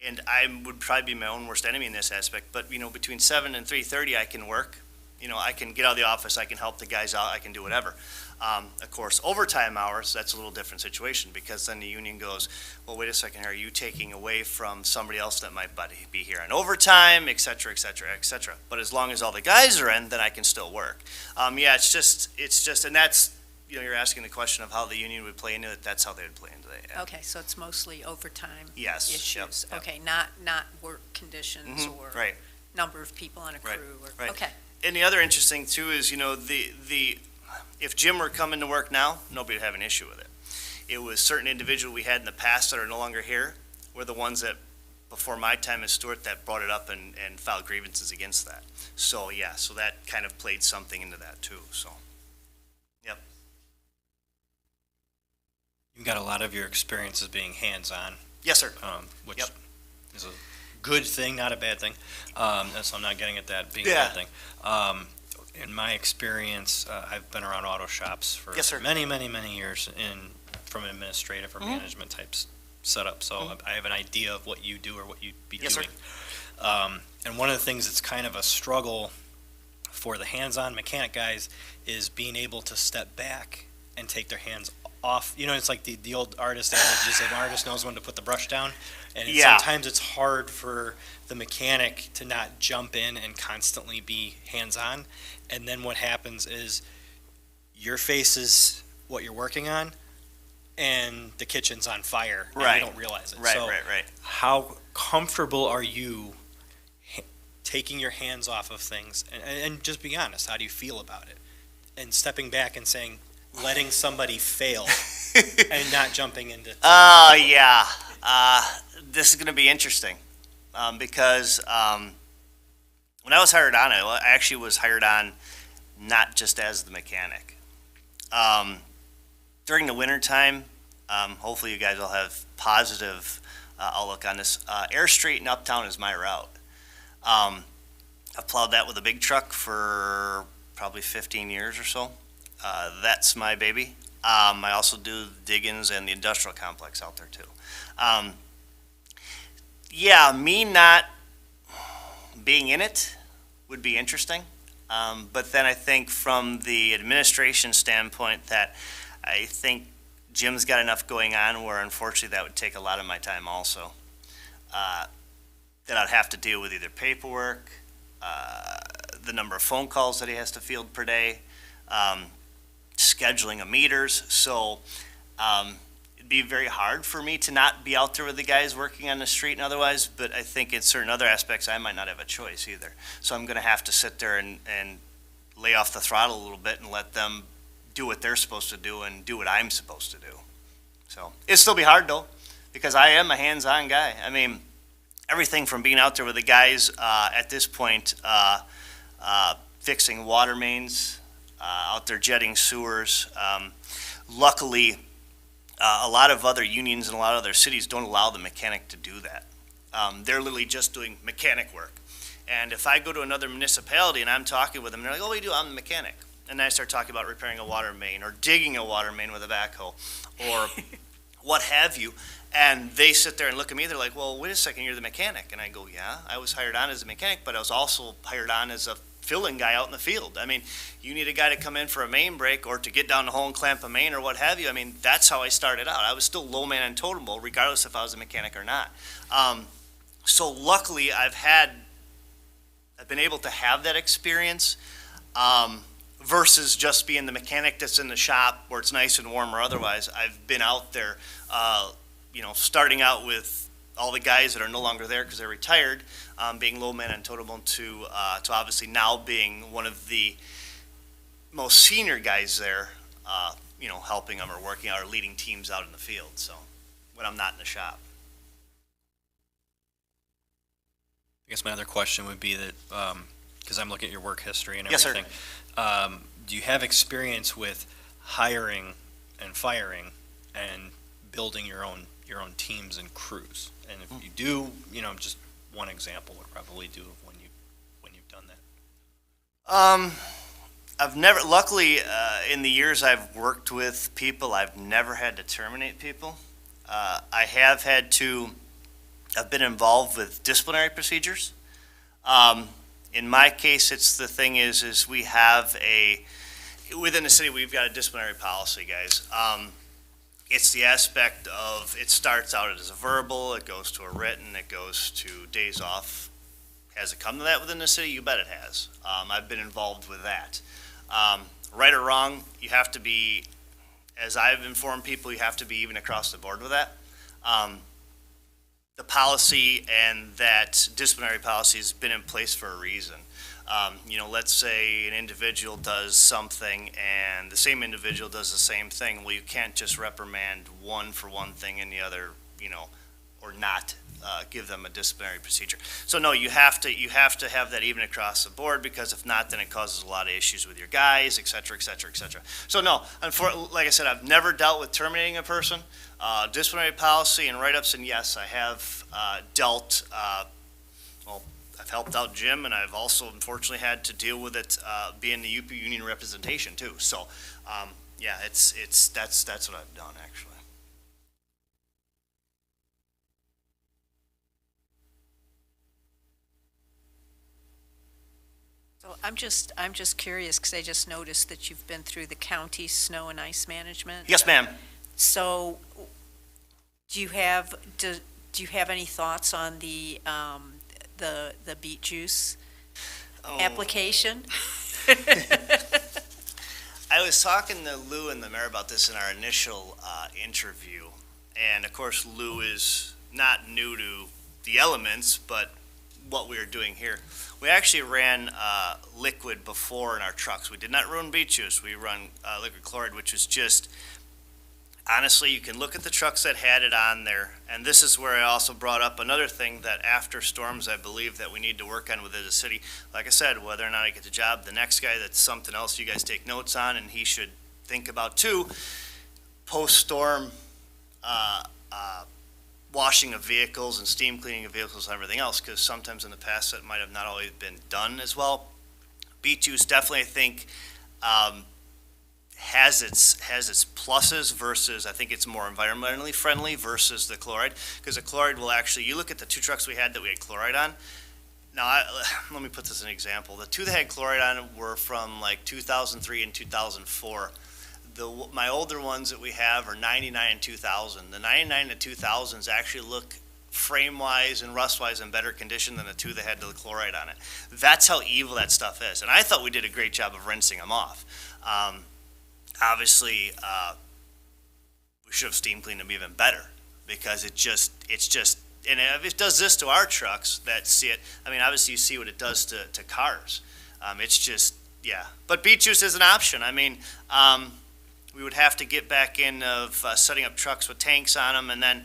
H: and I would probably be my own worst enemy in this aspect, but, you know, between 7 and 3:30 I can work. You know, I can get out of the office, I can help the guys out, I can do whatever. Of course, overtime hours, that's a little different situation, because then the union goes, well, wait a second, are you taking away from somebody else that might be here on overtime, et cetera, et cetera, et cetera. But as long as all the guys are in, then I can still work. Yeah, it's just, and that's, you know, you're asking the question of how the union would play into it, that's how they would play into it. Yeah.
C: Okay, so it's mostly overtime
H: Yes, yep,
C: issues?
H: yep.
C: Okay, not work conditions or
H: Right.
C: number of people on a
H: Right,
C: crew?
H: right.
C: Okay,
H: And the other interesting too is, you know, if Jim were coming to work now, nobody would have an issue with it. It was certain individuals we had in the past that are no longer here were the ones that, before my time as steward, that brought it up and filed grievances against that. So, yeah, so that kind of played something into that too, so. Yep.
B: You've got a lot of your experiences being hands-on,
H: Yes, sir.
B: which
H: Yep.
B: is a good thing, not a bad thing. So I'm not getting at that being a
H: Yeah.
B: bad thing. In my experience, I've been around auto shops for
H: Yes, sir.
B: many, many, many years from an administrative or management type setup. So I have an idea of what you do or what you'd be
H: Yes, sir.
B: doing. And one of the things that's kind of a struggle for the hands-on mechanic guys is being able to step back and take their hands off. You know, it's like the old artist adage is an artist knows when to put the brush down. And
H: Yeah.
B: sometimes it's hard for the mechanic to not jump in and constantly be hands-on. And then what happens is your face is what you're working on and the kitchen's on fire and
H: Right.
B: you don't realize it.
H: Right,
B: So
H: right.
B: how comfortable are you taking your hands off of things? And just be honest, how do you feel about it? And stepping back and saying, letting somebody fail and not jumping into.
H: Yeah. This is going to be interesting because when I was hired on, I actually was hired on not just as the mechanic. During the wintertime, hopefully you guys will have positive outlook on this. Air Street and Uptown is my route. I've plowed that with a big truck for probably 15 years or so. That's my baby. I also do Diggins and the industrial complex out there too. Yeah, me not being in it would be interesting. But then I think from the administration standpoint that I think Jim's got enough going on where unfortunately that would take a lot of my time also. That I'd have to deal with either paperwork, the number of phone calls that he has to field per day, scheduling of meters. So it'd be very hard for me to not be out there with the guys working on the street and otherwise, but I think in certain other aspects I might not have a choice either. So I'm going to have to sit there and lay off the throttle a little bit and let them do what they're supposed to do and do what I'm supposed to do. So it'll still be hard though, because I am a hands-on guy. I mean, everything from being out there with the guys at this point, fixing water mains, out there jetting sewers. Luckily, a lot of other unions and a lot of other cities don't allow the mechanic to do that. They're literally just doing mechanic work. And if I go to another municipality and I'm talking with them, they're like, "Oh, what do you do? I'm the mechanic." And then I start talking about repairing a water main or digging a water main with a backhoe or what have you. And they sit there and look at me. They're like, "Well, wait a second, you're the mechanic." And I go, "Yeah, I was hired on as a mechanic, but I was also hired on as a filling guy out in the field. I mean, you need a guy to come in for a main break or to get down the hole and clamp a main or what have you. I mean, that's how I started out. I was still low man and totem-pole, regardless if I was a mechanic or not. So luckily, I've been able to have that experience versus just being the mechanic that's in the shop where it's nice and warm or otherwise. I've been out there, starting out with all the guys that are no longer there because they're retired, being low man and totem-pole to obviously now being one of the most senior guys there, helping them or working out or leading teams out in the field. So when I'm not in the shop.
B: I guess my other question would be that, because I'm looking at your work history and
H: Yes, sir.
B: everything. Do you have experience with hiring and firing and building your own teams and crews? And if you do, just one example would probably do of when you've done that.
H: I've never, luckily, in the years I've worked with people, I've never had to terminate people. I've been involved with disciplinary procedures. In my case, it's the thing is we have within the city, we've got a disciplinary policy, guys. It's the aspect of, it starts out as a verbal, it goes to a written, it goes to days off. Has it come to that within the city? You bet it has. I've been involved with that. Right or wrong, you have to be, as I've informed people, you have to be even across the board with that. The policy and that disciplinary policy has been in place for a reason. Let's say an individual does something and the same individual does the same thing. Well, you can't just reprimand one for one thing and the other, or not give them a disciplinary procedure. So no, you have to have that even across the board, because if not, then it causes a lot of issues with your guys, et cetera, et cetera, et cetera. So no, like I said, I've never dealt with terminating a person. Disciplinary policy and write-ups, and yes, I have dealt, I've helped out Jim, and I've also unfortunately had to deal with it being the UP union representation too. So, yeah, that's what I've done actually.
C: So I'm just curious, because I just noticed that you've been through the county snow and ice management.
H: Yes, ma'am.
C: So do you have any thoughts on the beet juice application?
H: I was talking to Lou and the mayor about this in our initial interview, and of course Lou is not new to the elements, but what we are doing here. We actually ran liquid before in our trucks. We did not run beet juice. We run liquid chloride, which is just, honestly, you can look at the trucks that had it on there, and this is where I also brought up another thing that after storms I believe that we need to work on within the city. Like I said, whether or not I get the job, the next guy, that's something else you guys take notes on, and he should think about too, post-storm washing of vehicles and steam cleaning of vehicles and everything else, because sometimes in the past that might have not always been done as well. Beet juice definitely, I think, has its pluses versus, I think it's more environmentally friendly versus the chloride, because the chloride will actually, you look at the two trucks we had that we had chloride on. Now, let me put this in an example. The two that had chloride on were from like 2003 and 2004. My older ones that we have are 99 and 2000. The 99 and 2000s actually look frame-wise and rust-wise in better condition than the two that had the chloride on it. That's how evil that stuff is. And I thought we did a great job of rinsing them off. Obviously, we should have steam cleaned them even better, because it's just, and if it does this to our trucks that see it, I mean, obviously you see what it does to cars. It's just, yeah. But beet juice is an option. I mean, we would have to get back in of setting up trucks with tanks on them, and then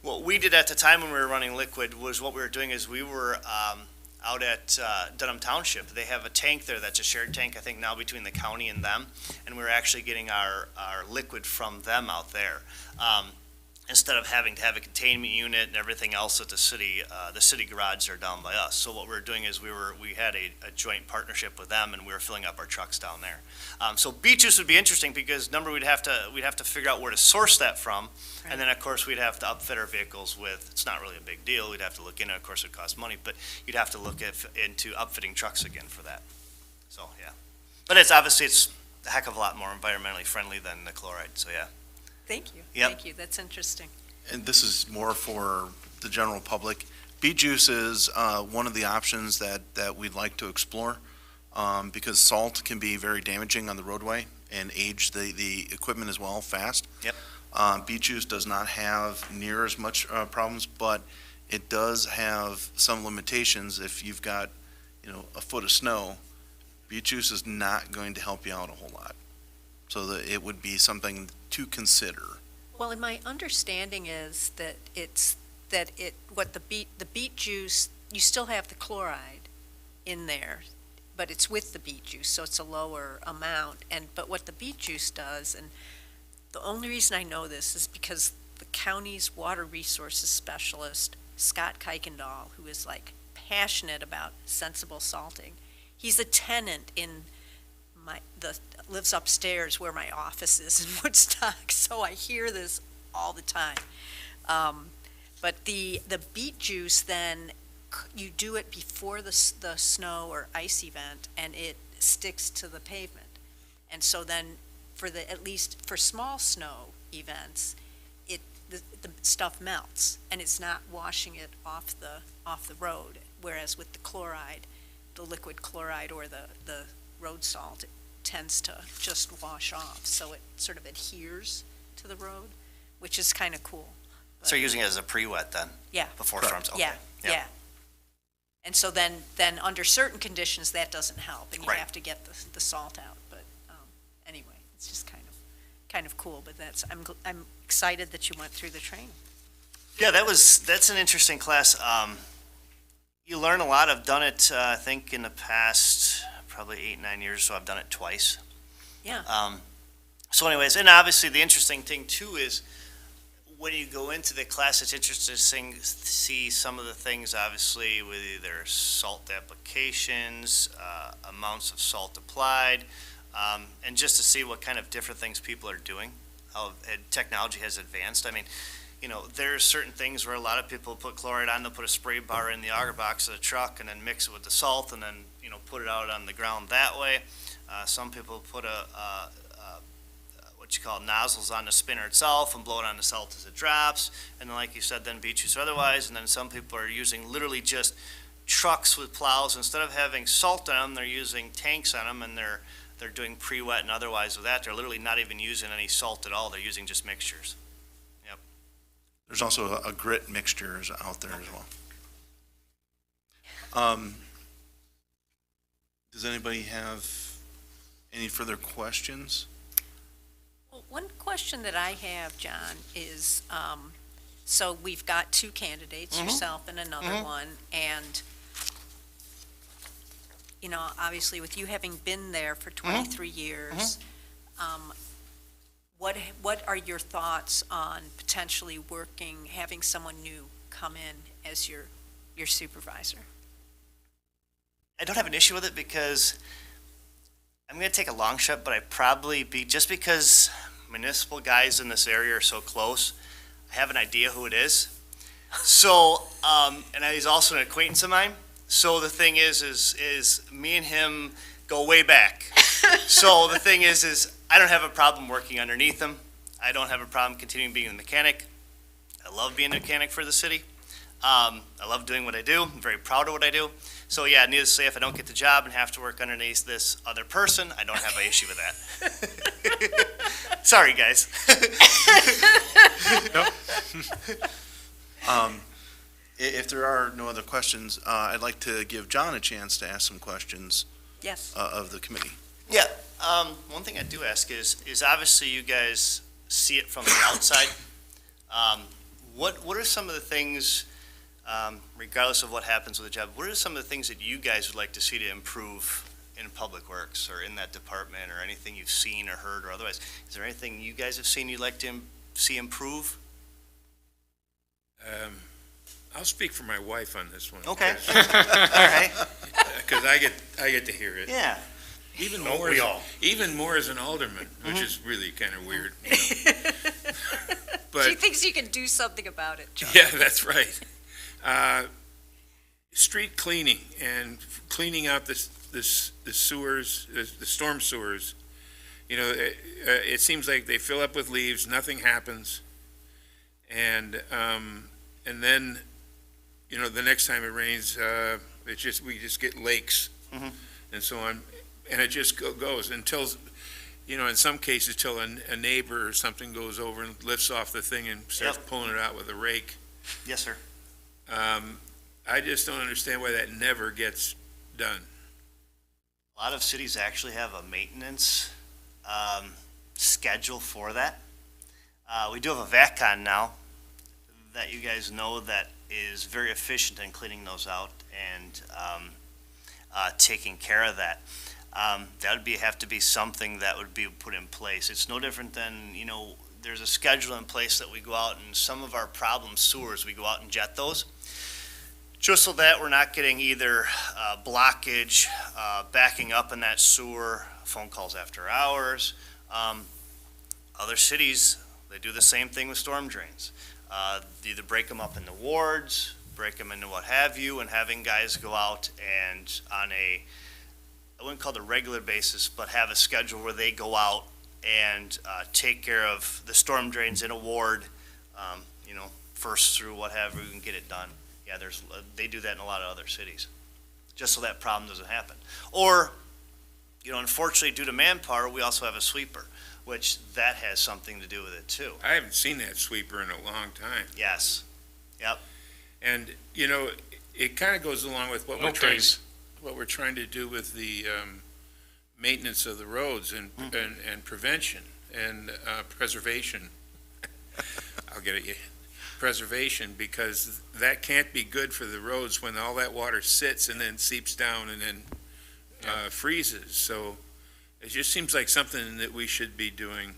H: What we did at the time when we were running liquid was what we were doing is we were out at Dunham Township. They have a tank there that's a shared tank, I think now between the county and them, and we were actually getting our liquid from them out there. Instead of having to have a containment unit and everything else at the city garage are down by us. So what we were doing is we had a joint partnership with them, and we were filling up our trucks down there. So beet juice would be interesting because we'd have to figure out where to source that from, and then of course we'd have to upfit our vehicles with. It's not really a big deal. We'd have to look into it. Of course, it would cost money, but you'd have to look into upfitting trucks again for that. So yeah, but it's a heck of a lot more environmentally friendly than the chloride. So yeah.
C: Thank you.
H: Yep.
C: Thank you. That's interesting.
F: And this is more for the general public. Beet juice is one of the options that we'd like to explore because salt can be very damaging on the roadway and age the equipment as well fast.
H: Yep.
F: Beet juice does not have near as much problems, but it does have some limitations. If you've got, a foot of snow, beet juice is not going to help you out a whole lot. So that it would be something to consider.
C: Well, and my understanding is that the beet juice, you still have the chloride in there, but it's with the beet juice, so it's a lower amount. But what the beet juice does, and the only reason I know this is because the county's water resources specialist, Scott Kuykendall, who is like passionate about sensible salting, he's a tenant in lives upstairs where my office is in Woodstock, so I hear this all the time. But the beet juice, then you do it before the snow or ice event, and it sticks to the pavement. And so then, at least for small snow events, the stuff melts, and it's not washing it off the road. Whereas with the chloride, the liquid chloride or the road salt, it tends to just wash off, so it sort of adheres to the road, which is kind of cool.
H: So you're using it as a pre-wet then?
C: Yeah.
H: Before storms? Okay.
C: Yeah. And so then under certain conditions, that doesn't help, and you
H: Right.
C: have to get the salt out. But anyway, it's just kind of cool. But I'm excited that you went through the training.
H: Yeah, that's an interesting class. You learn a lot. I've done it, I think, in the past probably 8-9 years, so I've done it twice.
C: Yeah.
H: So anyways, and obviously the interesting thing too is when you go into the class, it's interesting to see some of the things, obviously, with either salt applications, amounts of salt applied, and just to see what kind of different things people are doing, how technology has advanced. I mean, there's certain things where a lot of people put chloride on, they'll put a spray bar in the auger box of the truck and then mix it with the salt and then, put it out on the ground that way. Some people put what you call nozzles on the spinner itself and blow it on the salt as it drops. And then, like you said, then beet juice or otherwise. And then some people are using literally just trucks with plows. Instead of having salt on them, they're using tanks on them, and they're doing pre-wet and otherwise with that. They're literally not even using any salt at all. They're using just mixtures.
F: There's also a grit mixtures out there as well. Does anybody have any further questions?
C: Well, one question that I have, John, is, so we've got two candidates, yourself and another one, and, obviously with you having been there for 23 years, what are your thoughts on potentially having someone new come in as your supervisor?
H: I don't have an issue with it because I'm going to take a long shot, but I'd probably just because municipal guys in this area are so close, I have an idea who it is. So, and he's also an acquaintance of mine. So the thing is me and him go way back. So the thing is I don't have a problem working underneath him. I don't have a problem continuing being a mechanic. I love being a mechanic for the city. I love doing what I do. I'm very proud of what I do. So yeah, needless to say, if I don't get the job and have to work underneath this other person, I don't have an issue with that. Sorry, guys.
F: If there are no other questions, I'd like to give John a chance to ask some questions
C: Yes.
F: of the committee.
H: Yeah, one thing I do ask is obviously you guys see it from the outside. What are some of the things, regardless of what happens with the job, what are some of the things that you guys would like to see to improve in Public Works or in that department, or anything you've seen or heard or otherwise? Is there anything you guys have seen you'd like to see improve?
E: I'll speak for my wife on this one.
H: Okay. All right.
E: Because I get to hear it.
H: Yeah.
E: Even
A: Don't
E: more,
A: we all?
E: even more as an alderman, which is really kind of weird. But
C: She thinks you can do something about it, John.
E: yeah, that's right. Street cleaning and cleaning out the sewers, the storm sewers. You know, it seems like they fill up with leaves, nothing happens, and then, you know, the next time it rains, we just get lakes and so on, and it just goes until, you know, in some cases, till a neighbor or something goes over and lifts off the thing and starts pulling it out with a rake.
H: Yes, sir.
E: I just don't understand why that never gets done.
H: A lot of cities actually have a maintenance schedule for that. We do have a VACCON now that you guys know that is very efficient in cleaning those out and taking care of that. That would have to be something that would be put in place. It's no different than, you know, there's a schedule in place that we go out and some of our problem sewers, we go out and jet those. Just so that we're not getting either blockage, backing up in that sewer, phone calls after hours. Other cities, they do the same thing with storm drains. They either break them up into wards, break them into what have you, and having guys go out and on a, I wouldn't call it a regular basis, but have a schedule where they go out and take care of the storm drains in a ward, you know, first through whatever, we can get it done. Yeah, they do that in a lot of other cities, just so that problem doesn't happen. Or, you know, unfortunately, due to manpower, we also have a sweeper, which that has something to do with it too.
E: I haven't seen that sweeper in a long time.
H: Yes. Yep.
E: And, you know, it kind of goes along with what we're trying to do with the maintenance of the roads and prevention and preservation. I'll get at you. Preservation, because that can't be good for the roads when all that water sits and then seeps down and then freezes. So it just seems like something that we should be doing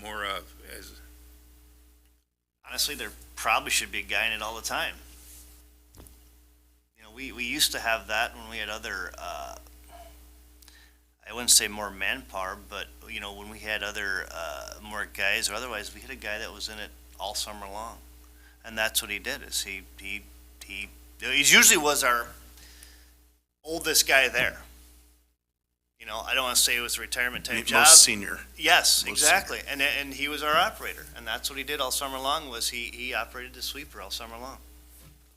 E: more of.
H: Honestly, there probably should be a guy in it all the time. You know, we used to have that when we had other, I wouldn't say more manpower, but, you know, when we had other, more guys or otherwise, we had a guy that was in it all summer long. And that's what he did, is he usually was our oldest guy there. You know, I don't want to say it was a retirement type job.
F: Most senior.
H: Yes,
F: Most
H: exactly. And he was our operator, and that's what he did all summer long, was he operated the sweeper all summer long.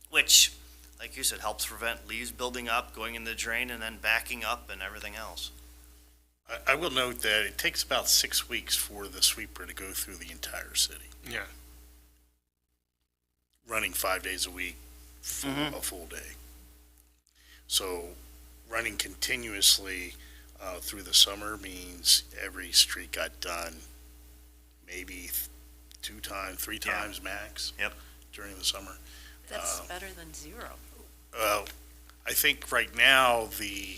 H: Which, like you said, helps prevent leaves building up, going in the drain, and then backing up and everything else.
A: I will note that it takes about 6 weeks for the sweeper to go through the entire city,
G: Yeah.
A: running 5 days a week for a full day. So running continuously through the summer means every street got done maybe 2 times, 3 times max.
H: Yep.
A: During the summer.
C: That's better than zero.
A: I think right now the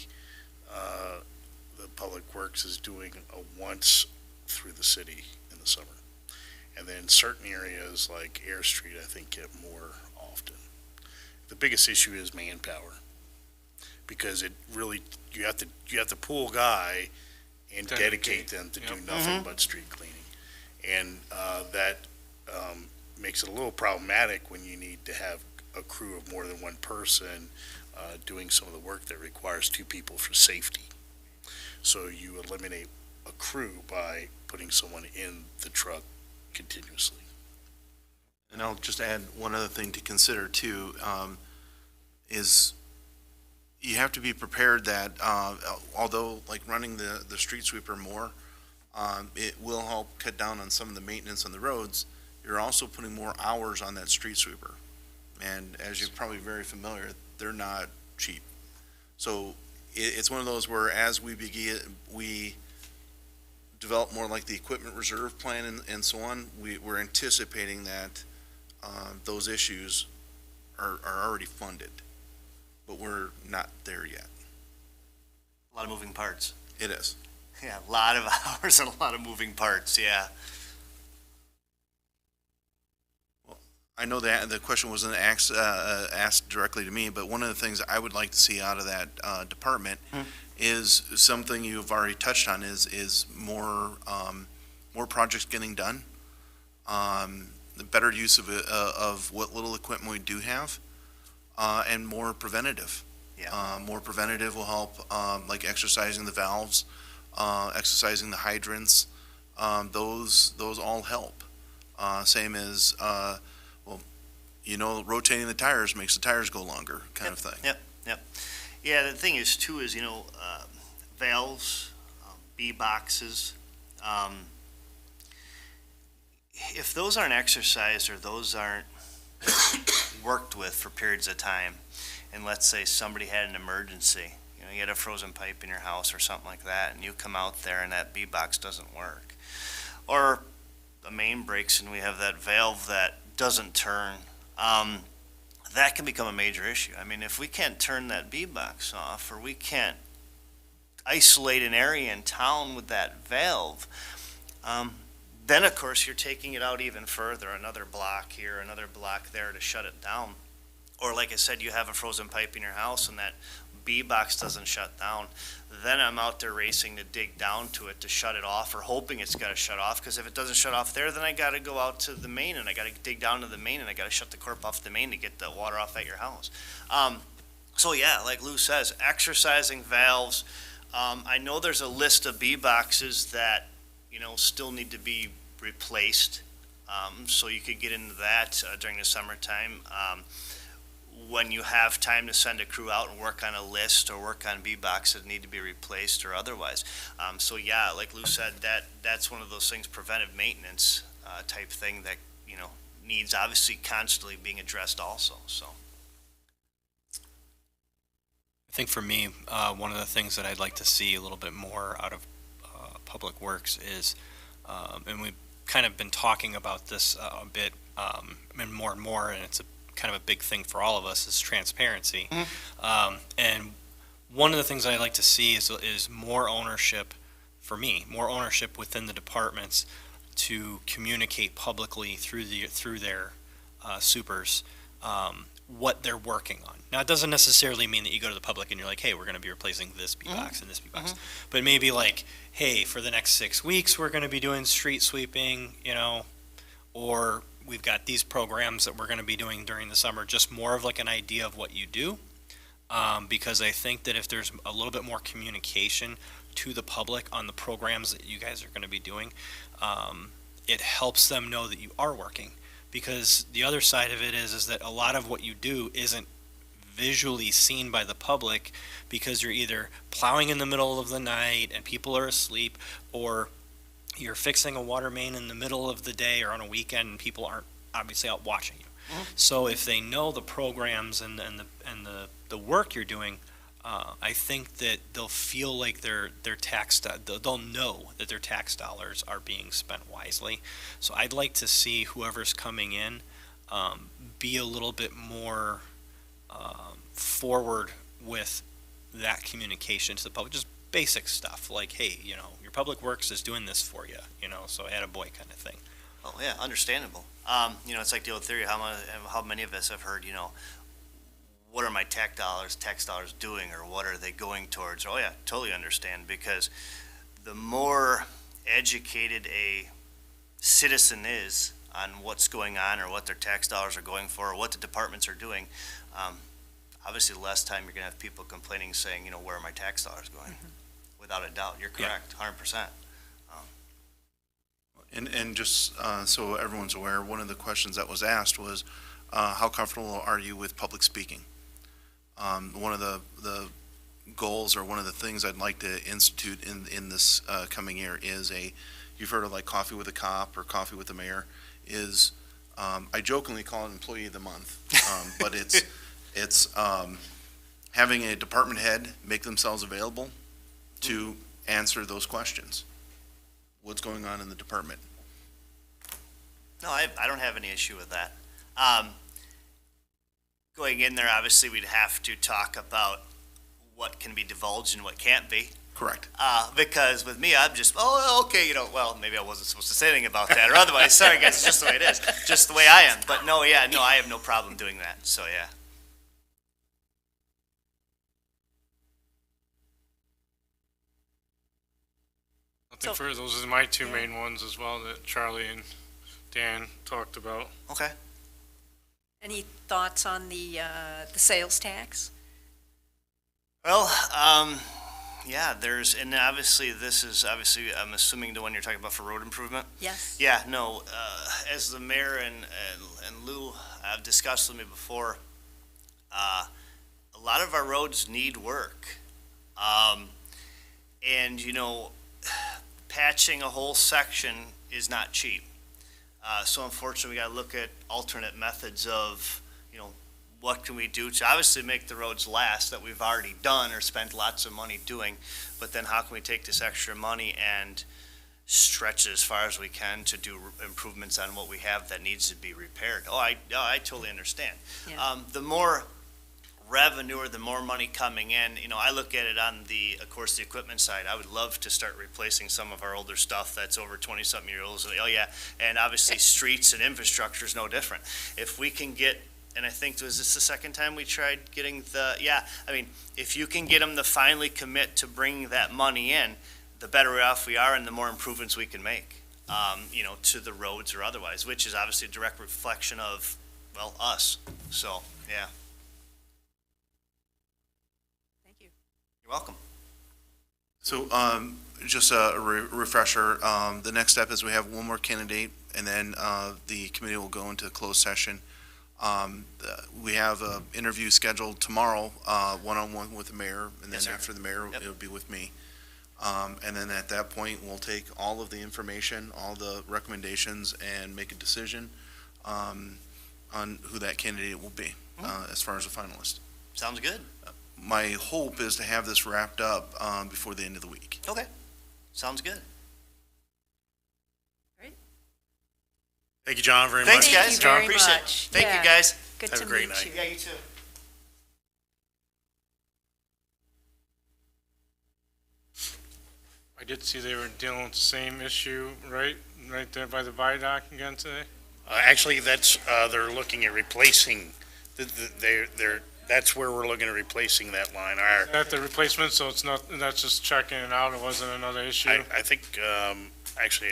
A: Public Works is doing a once through the city in the summer. And then certain areas like Air Street, I think, get more often. The biggest issue is manpower, because it really, you have to pull a guy and dedicate them to do nothing but street cleaning. And that makes it a little problematic when you need to have a crew of more than one person doing some of the work that requires 2 people for safety. So you eliminate a crew by putting someone in the truck continuously.
F: And I'll just add one other thing to consider too, is you have to be prepared that, although like running the street sweeper more, it will help cut down on some of the maintenance on the roads. You're also putting more hours on that street sweeper. And as you're probably very familiar, they're not cheap. So it's one of those where as we develop more like the equipment reserve plan and so on, we're anticipating that those issues are already funded, but we're not there yet.
H: A lot of moving parts.
F: It is.
H: Yeah, a lot of hours and a lot of moving parts, yeah.
F: I know that the question wasn't asked directly to me, but one of the things I would like to see out of that department is something you've already touched on is more projects getting done, the better use of what little equipment we do have, and more preventative.
H: Yeah.
F: More preventative will help, like exercising the valves, exercising the hydrants. Those all help. Same as rotating the tires makes the tires go longer, kind of thing.
H: Yep. Yeah, the thing is too is, valves, B-boxes, if those aren't exercised or those aren't worked with for periods of time, and let's say somebody had an emergency, you had a frozen pipe in your house or something like that, and you come out there and that B-box doesn't work, or the main breaks and we have that valve that doesn't turn, that can become a major issue. I mean, if we can't turn that B-box off, or we can't isolate an area in town with that valve, then of course you're taking it out even further, another block here, another block there to shut it down. Or like I said, you have a frozen pipe in your house and that B-box doesn't shut down, then I'm out there racing to dig down to it to shut it off, or hoping it's got to shut off, because if it doesn't shut off there, then I got to go out to the main and I got to dig down to the main and I got to shut the corp off the main to get the water off at your house. So yeah, like Lou says, exercising valves. I know there's a list of B-boxes that, still need to be replaced. So you could get into that during the summertime. When you have time to send a crew out and work on a list or work on B-boxes that need to be replaced or otherwise. So yeah, like Lou said, that's one of those things, preventive maintenance type thing that, needs obviously constantly being addressed also, so.
B: I think for me, one of the things that I'd like to see a little bit more out of Public Works is, and we've kind of been talking about this a bit, and more, and it's kind of a big thing for all of us, is transparency. And one of the things I'd like to see is more ownership, for me, more ownership within the departments to communicate publicly through their supers what they're working on. Now, it doesn't necessarily mean that you go to the public and you're like, hey, we're going to be replacing this B-box and this B-box. But maybe like, hey, for the next 6 weeks, we're going to be doing street sweeping, or we've got these programs that we're going to be doing during the summer, just more of like an idea of what you do. Because I think that if there's a little bit more communication to the public on the programs that you guys are going to be doing, it helps them know that you are working. Because the other side of it is that a lot of what you do isn't visually seen by the public, because you're either plowing in the middle of the night and people are asleep, or you're fixing a water main in the middle of the day or on a weekend and people aren't obviously out watching you. So if they know the programs and the work you're doing, I think that they'll feel like they'll know that their tax dollars are being spent wisely. So I'd like to see whoever's coming in be a little bit more forward with that communication to the public, just basic stuff like, hey, your Public Works is doing this for you, so attaboy kind of thing.
H: Oh yeah, understandable. It's like the old theory, how many of us have heard, what are my tax dollars doing, or what are they going towards? Oh yeah, totally understand, because the more educated a citizen is on what's going on or what their tax dollars are going for or what the departments are doing, obviously the less time you're going to have people complaining saying, where are my tax dollars going? Without a doubt, you're correct, 100%.
F: And just so everyone's aware, one of the questions that was asked was, how comfortable are you with public speaking? One of the goals, or one of the things I'd like to institute in this coming year is you've heard of like coffee with a cop or coffee with the mayor, is I jokingly call it employee of the month, but it's having a department head make themselves available to answer those questions. What's going on in the department?
H: No, I don't have any issue with that. Going in there, obviously, we'd have to talk about what can be divulged and what can't be.
F: Correct.
H: Because with me, I'm just, oh, okay, well, maybe I wasn't supposed to say anything about that, or otherwise, sorry guys, it's just the way it is, just the way I am. But no, I have no problem doing that, so yeah.
G: I think those are my two main ones as well that Charlie and Dan talked about.
H: Okay.
C: Any thoughts on the sales tax?
H: Well, yeah, and obviously, this is, I'm assuming the one you're talking about for road improvement?
C: Yes.
H: Yeah, no, as the mayor and Lou have discussed with me before, a lot of our roads need work. And, patching a whole section is not cheap. So unfortunately, we gotta look at alternate methods of, what can we do to obviously make the roads last that we've already done or spent lots of money doing, but then how can we take this extra money and stretch it as far as we can to do improvements on what we have that needs to be repaired? I totally understand.
C: Yeah.
H: The more revenue or the more money coming in, I look at it on of course, the equipment side. I would love to start replacing some of our older stuff that's over 20-something years old. Oh, yeah, and obviously streets and infrastructure is no different. If we can get, and I think, was this the second time we tried getting if you can get them to finally commit to bringing that money in, the better off we are and the more improvements we can make, to the roads or otherwise, which is obviously a direct reflection of, us. So, yeah. You're welcome.
F: So, just a refresher, the next step is we have one more candidate, and then, the committee will go into closed session. We have an interview scheduled tomorrow, one-on-one with the mayor, and then
H: Yes, sir.
F: after the mayor,
H: Yep.
F: it'll be with me. And then at that point, we'll take all of the information, all the recommendations, and make a decision, on who that candidate will be, as far as a finalist.
H: Sounds good.
F: My hope is to have this wrapped up, before the end of the week.
H: Okay. Sounds good.
A: Thank you, John, very
H: Thanks,
A: much.
H: guys.
C: Thank you very
H: Appreciate it.
C: much.
H: Thank
C: Yeah.
H: you, guys.
C: Good
A: Have
C: to
A: a great
C: meet
A: night.
C: you.
H: Yeah, you too.
G: I did see they were dealing with the same issue, right there by the viaduct again today.
A: Actually, they're looking at replacing, that's where we're looking at replacing that line.
G: At the replacement, so it's not, that's just checking it out, it wasn't another issue.
A: I think, actually,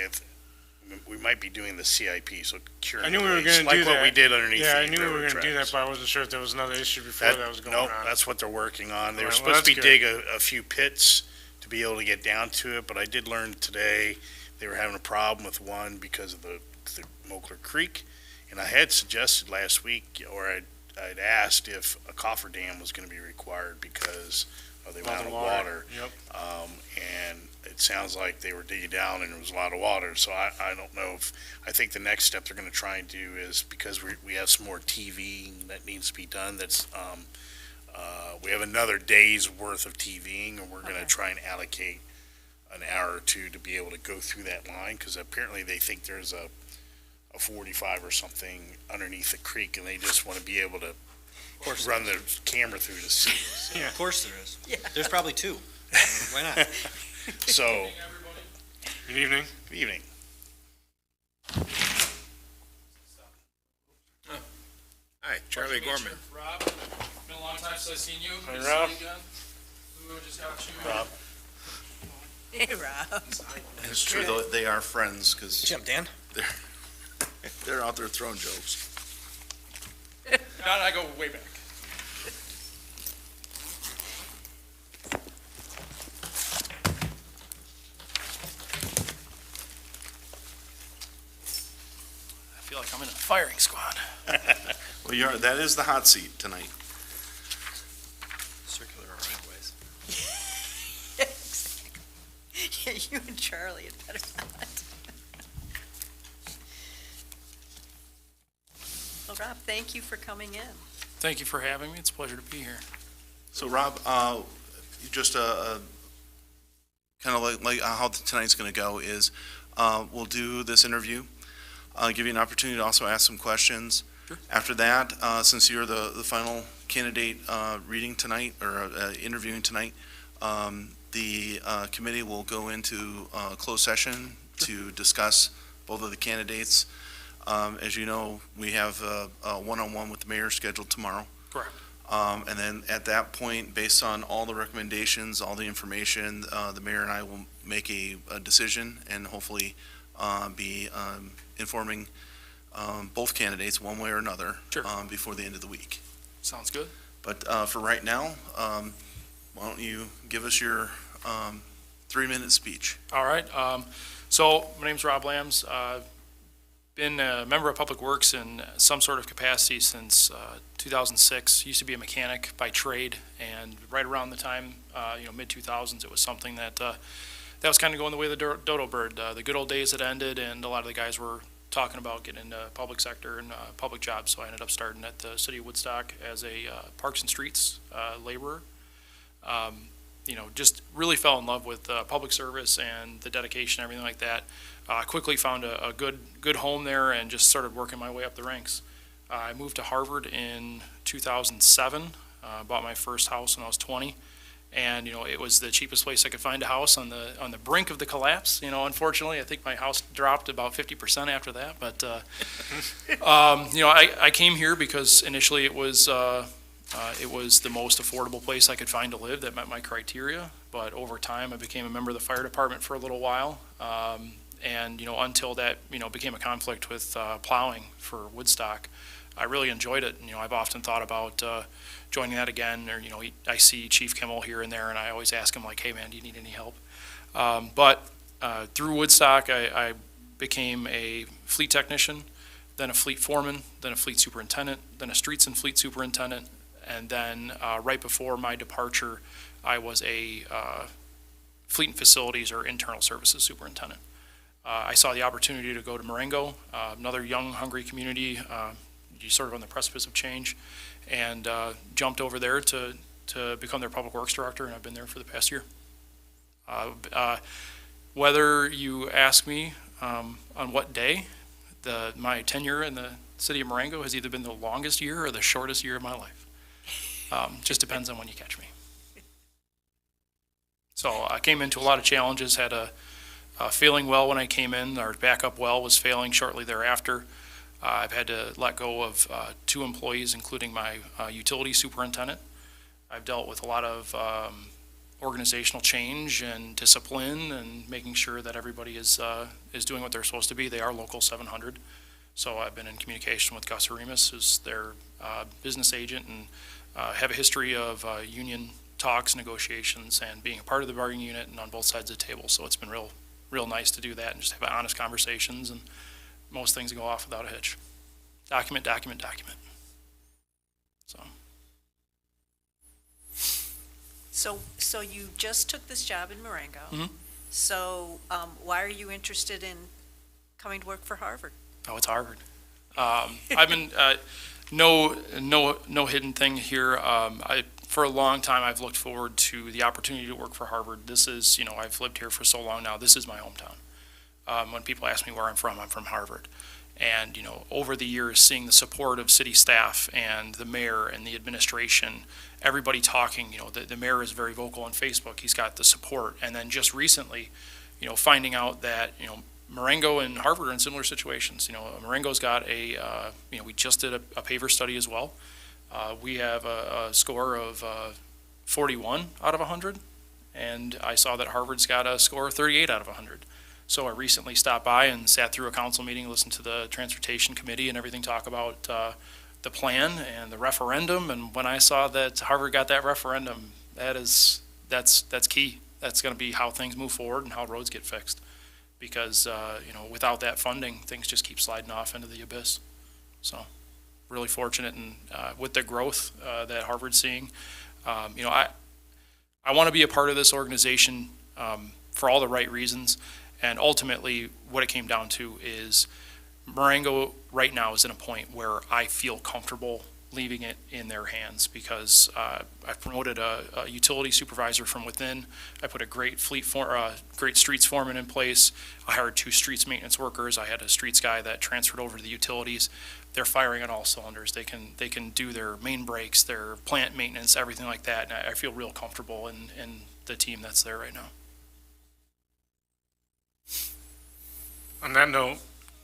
A: we might be doing the CIP, so cure
G: I
A: and
G: knew we were
A: replace,
G: gonna do
A: like what
G: that.
A: we did underneath the
G: Yeah, I knew we were
A: railroad
G: gonna do that,
A: tracks.
G: but I wasn't sure if there was another issue before that was going on.
A: Nope, that's what they're working on. They were
G: Alright, well,
A: supposed to be
G: that's
A: dig a few pits to be able to get down to it, but I did learn today they were having a problem with one because of the Mokler Creek. And I had suggested last week, or I'd asked if a cofferdam was gonna be required because of the amount of water.
G: Yep.
A: And it sounds like they were digging down and there was a lot of water, so I don't know I think the next step they're gonna try and do is, because we have some more TV that needs to be done, we have another day's worth of TVing, and we're gonna
C: Okay.
A: try and allocate an hour or two to be able to go through that line, because apparently they think there's a 45 or something underneath the creek, and they just want to be able to run the camera through to see.
B: Yeah, of course there is.
C: Yeah.
B: There's probably two. I mean, why not?
A: So,
G: Good evening.
A: good evening.
E: Hi, Charlie Gorman.
I: Rob, been a long time since I've seen you.
G: Hi,
I: Good to see
G: Rob.
I: you again. Lou, just got you.
A: Rob.
C: Hey, Rob.
F: It's true, though, they are friends, because
B: Jim, Dan?
F: they're out there throwing jokes.
I: John and I go way back. I feel like I'm in a firing squad.
F: Well, that is the hot seat tonight.
B: Circular right-of-ways.
C: Yeah, you and Charlie had better not. Well, Rob, thank you for coming in.
I: Thank you for having me. It's a pleasure to be here.
F: So Rob, just kind of like how tonight's going to go is we'll do this interview, give you an opportunity to also ask some questions.
I: Sure.
F: After that, since you're the final candidate reading tonight, or interviewing tonight, the committee will go into closed session to discuss both of the candidates. As you know, we have a one-on-one with the mayor scheduled tomorrow.
I: Correct.
F: And then at that point, based on all the recommendations, all the information, the mayor and I will make a decision and hopefully be informing both candidates one way or another
I: Sure.
F: before the end of the week.
I: Sounds good.
F: But for right now, why don't you give us your 3-minute speech?
I: All right. So my name's Rob Lambs. Been a member of Public Works in some sort of capacity since 2006. Used to be a mechanic by trade, and right around the time, mid-2000s, it was something that was kind of going the way of the dodo bird. The good old days had ended, and a lot of the guys were talking about getting into public sector and public jobs. So I ended up starting at the city of Woodstock as a Parks and Streets laborer. Just really fell in love with public service and the dedication, everything like that. Quickly found a good home there and just started working my way up the ranks. I moved to Harvard in 2007, bought my first house when I was 20. And, it was the cheapest place I could find a house on the brink of the collapse. Unfortunately, I think my house dropped about 50% after that. But, I came here because initially it was the most affordable place I could find to live that met my criteria. But over time, I became a member of the fire department for a little while. And, until that, became a conflict with plowing for Woodstock, I really enjoyed it. I've often thought about joining that again, or, I see Chief Kimmel here and there, and I always ask him, like, hey, man, do you need any help? But through Woodstock, I became a fleet technician, then a fleet foreman, then a fleet superintendent, then a streets and fleet superintendent, and then right before my departure, I was a fleet and facilities or internal services superintendent. I saw the opportunity to go to Marengo, another young, hungry community, sort of on the precipice of change, and jumped over there to become their public works director, and I've been there for the past year. Whether you ask me on what day, my tenure in the city of Marengo has either been the longest year or the shortest year of my life. Just depends on when you catch me. So I came into a lot of challenges, had a failing well when I came in. Our backup well was failing shortly thereafter. I've had to let go of 2 employees, including my utility superintendent. I've dealt with a lot of organizational change and discipline and making sure that everybody is doing what they're supposed to be. They are Local 700. So I've been in communication with Gus Aremus, who's their business agent, and have a history of union talks, negotiations, and being a part of the bargaining unit and on both sides of the table. So it's been real nice to do that and just have honest conversations, and most things go off without a hitch. Document.
C: So you just took this job in Marengo.
I: Mm-hmm.
C: So why are you interested in coming to work for Harvard?
I: Oh, it's Harvard. I've been no hidden thing here. For a long time, I've looked forward to the opportunity to work for Harvard. This is, I've lived here for so long now. This is my hometown. When people ask me where I'm from Harvard. And, over the years, seeing the support of city staff and the mayor and the administration, everybody talking, the mayor is very vocal on Facebook. He's got the support. And then just recently, finding out that, Marengo and Harvard are in similar situations. Marengo's got we just did a paver study as well. We have a score of 41 out of 100. And I saw that Harvard's got a score of 38 out of 100. So I recently stopped by and sat through a council meeting, listened to the transportation committee and everything talk about the plan and the referendum. And when I saw that Harvard got that referendum, that's key. That's going to be how things move forward and how roads get fixed. Because without that funding, things just keep sliding off into the abyss. So really fortunate, and with the growth that Harvard's seeing, I want to be a part of this organization for all the right reasons. And ultimately, what it came down to is Marengo right now is at a point where I feel comfortable leaving it in their hands, because I've promoted a utility supervisor from within. I put a great great streets foreman in place. I hired 2 streets maintenance workers. I had a streets guy that transferred over to the utilities. They're firing on all cylinders. They can do their main breaks, their plant maintenance, everything like that. And I feel real comfortable in the team that's there right now.
G: On that note,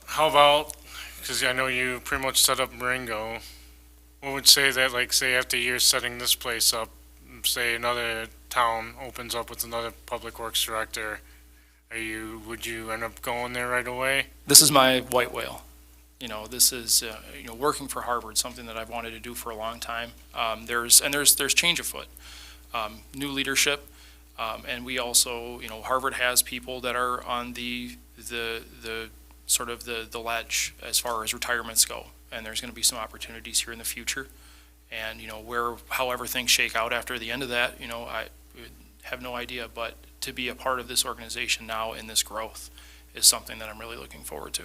G: how about, because I know you pretty much set up Marengo, what would say that, like, say after years setting this place up, say another town opens up with another public works director, would you end up going there right away?
I: This is my white whale. This is, working for Harvard, something that I've wanted to do for a long time. There's change afoot, new leadership, and we also, Harvard has people that are on the sort of the ledge as far as retirements go, and there's going to be some opportunities here in the future. And however things shake out after the end of that, I have no idea, but to be a part of this organization now in this growth is something that I'm really looking forward to.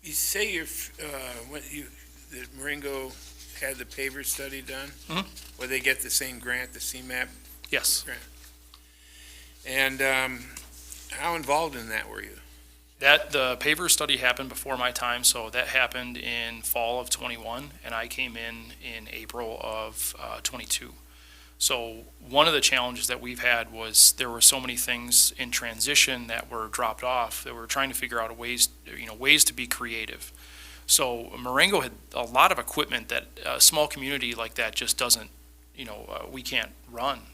E: You say that Marengo had the paver study done?
I: Mhm.
E: Where they get the same grant, the CMAP
I: Yes.
E: grant? And how involved in that were you?
I: The paver study happened before my time, so that happened in fall of '21, and I came in April of '22. So one of the challenges that we've had was there were so many things in transition that were dropped off that we're trying to figure out ways to be creative. So Marengo had a lot of equipment that a small community like that just doesn't, we can't run.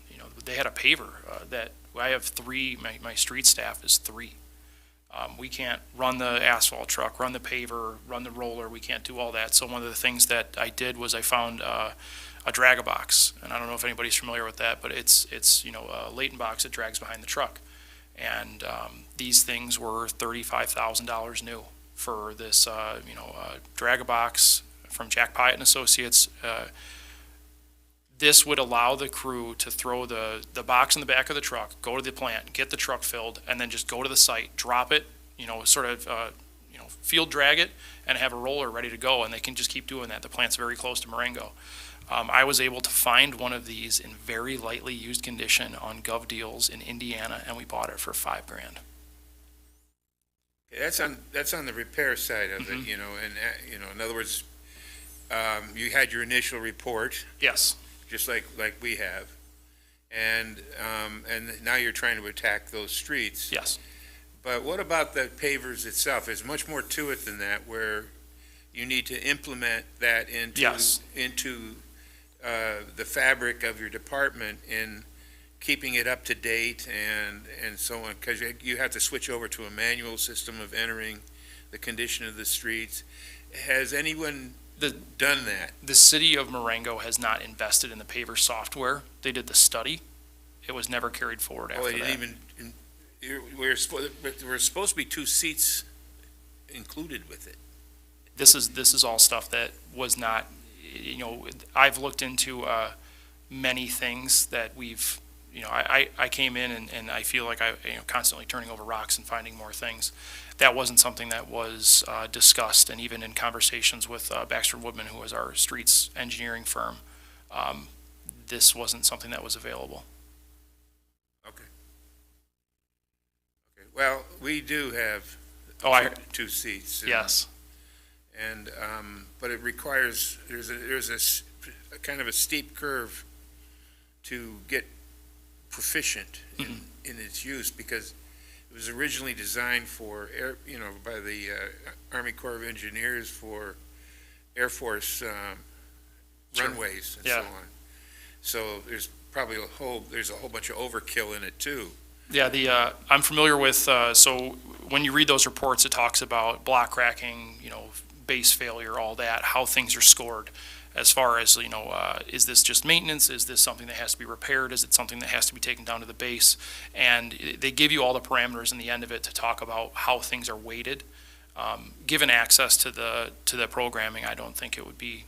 I: They had a paver that I have 3. My street staff is 3. We can't run the asphalt truck, run the paver, run the roller. We can't do all that. So one of the things that I did was I found a drag-a-box, and I don't know if anybody's familiar with that, but it's a Leighton box that drags behind the truck. And these things were $35,000 new for this, drag-a-box from Jack Pyatt and Associates. This would allow the crew to throw the box in the back of the truck, go to the plant, get the truck filled, and then just go to the site, drop it, field drag it, and have a roller ready to go, and they can just keep doing that. The plant's very close to Marengo. I was able to find one of these in very lightly used condition on Gov Deals in Indiana, and we bought it for $5,000.
E: That's on the repair side of it, in other words, you had your initial report,
I: Yes.
E: just like we have, and now you're trying to attack those streets.
I: Yes.
E: But what about the pavers itself? There's much more to it than that, where you need to implement that into
I: Yes.
E: The fabric of your department in keeping it up to date and so on, because you have to switch over to a manual system of entering the condition of the streets. Has anyone done that?
I: The city of Marengo has not invested in the paver software. They did the study. It was never carried forward after that.
E: We're supposed to be 2 seats included with it.
I: This is all stuff that was not, I've looked into many things that we've, I came in and I feel like I, constantly turning over rocks and finding more things. That wasn't something that was discussed, and even in conversations with Baxter Woodman, who was our streets engineering firm, this wasn't something that was available.
E: Okay. Well, we do have 2 seats.
I: Yes.
E: And, but it requires, there's a kind of a steep curve to get proficient in its use, because it was originally designed for by the Army Corps of Engineers for Air Force runways and so on. So there's probably a whole bunch of overkill in it too.
I: Yeah, I'm familiar with, so when you read those reports, it talks about block cracking, base failure, all that, how things are scored. As far as, is this just maintenance? Is this something that has to be repaired? Is it something that has to be taken down to the base? And they give you all the parameters in the end of it to talk about how things are weighted. Given access to the programming, I don't think it would be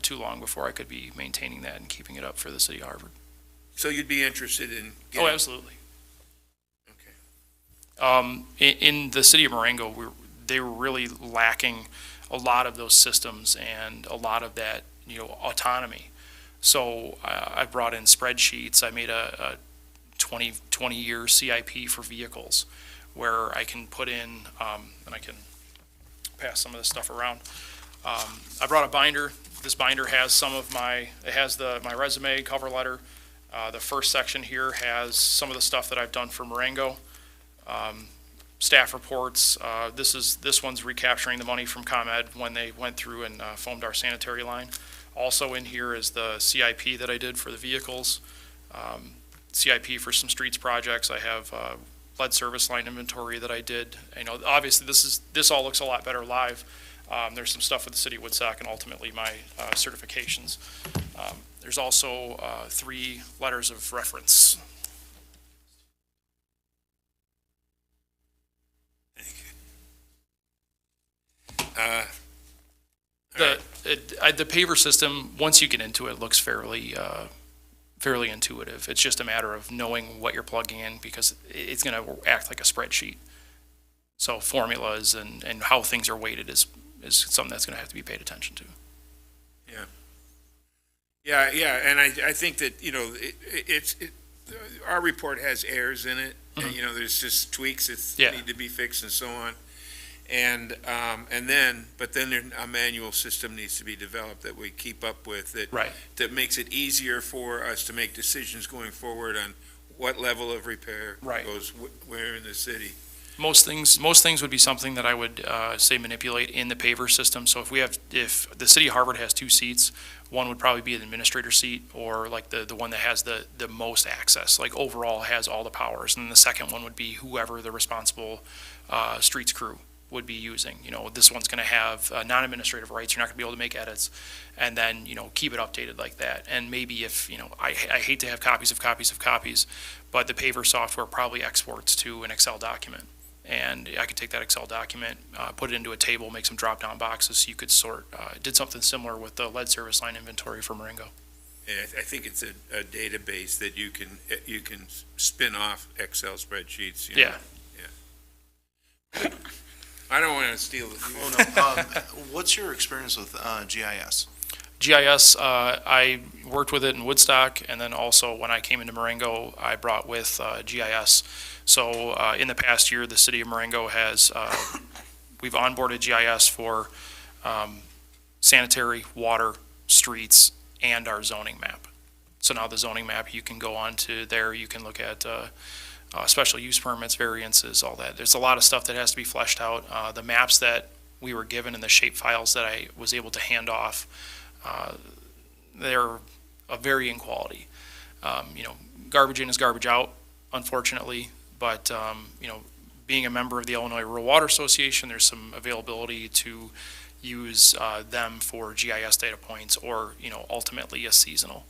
I: too long before I could be maintaining that and keeping it up for the city of Harvard.
E: So you'd be interested in getting...
I: Oh, absolutely.
E: Okay.
I: In the city of Marengo, they were really lacking a lot of those systems and a lot of that, autonomy. So I brought in spreadsheets. I made a 20-year CIP for vehicles where I can put in, and I can pass some of this stuff around. I brought a binder. This binder has my resume, cover letter. The first section here has some of the stuff that I've done for Marengo. Staff reports. This one's recapturing the money from ComEd when they went through and foamed our sanitary line. Also in here is the CIP that I did for the vehicles. CIP for some streets projects. I have lead service line inventory that I did. Obviously this all looks a lot better live. There's some stuff with the city of Woodstock and ultimately my certifications. There's also 3 letters of reference. The paver system, once you get into it, looks fairly intuitive. It's just a matter of knowing what you're plugging in because it's going to act like a spreadsheet. So formulas and how things are weighted is something that's going to have to be paid attention to.
E: Yeah, and I think that, our report has errors in it, and, there's just tweaks that need to be fixed and so on. But then a manual system needs to be developed that we keep up with that makes it easier for us to make decisions going forward on what level of repair goes where in the city.
I: Most things would be something that I would say manipulate in the paver system. So if the city of Harvard has 2 seats, one would probably be an administrator seat or like the one that has the most access, like overall has all the powers. And then the second one would be whoever the responsible streets crew would be using. This one's going to have non-administrative rights. You're not going to be able to make edits, and then keep it updated like that. And maybe if I hate to have copies of copies of copies, but the paver software probably exports to an Excel document. And I could take that Excel document, put it into a table, make some drop-down boxes so you could sort. Did something similar with the lead service line inventory for Marengo.
E: And I think it's a database that you can spin off Excel spreadsheets.
I: Yeah.
E: I don't want to steal the.
F: Oh, no. What's your experience with GIS?
I: GIS, I worked with it in Woodstock, and then also when I came into Marengo, I brought with GIS. So in the past year, the city of Marengo has, we've onboarded GIS for sanitary, water, streets, and our zoning map. So now the zoning map, you can go on to there, you can look at special use permits, variances, all that. There's a lot of stuff that has to be fleshed out. The maps that we were given and the shape files that I was able to hand off, they're of varying quality. Garbage in is garbage out, unfortunately, but being a member of the Illinois Rural Water Association, there's some availability to use them for GIS data points or, ultimately a seasonal.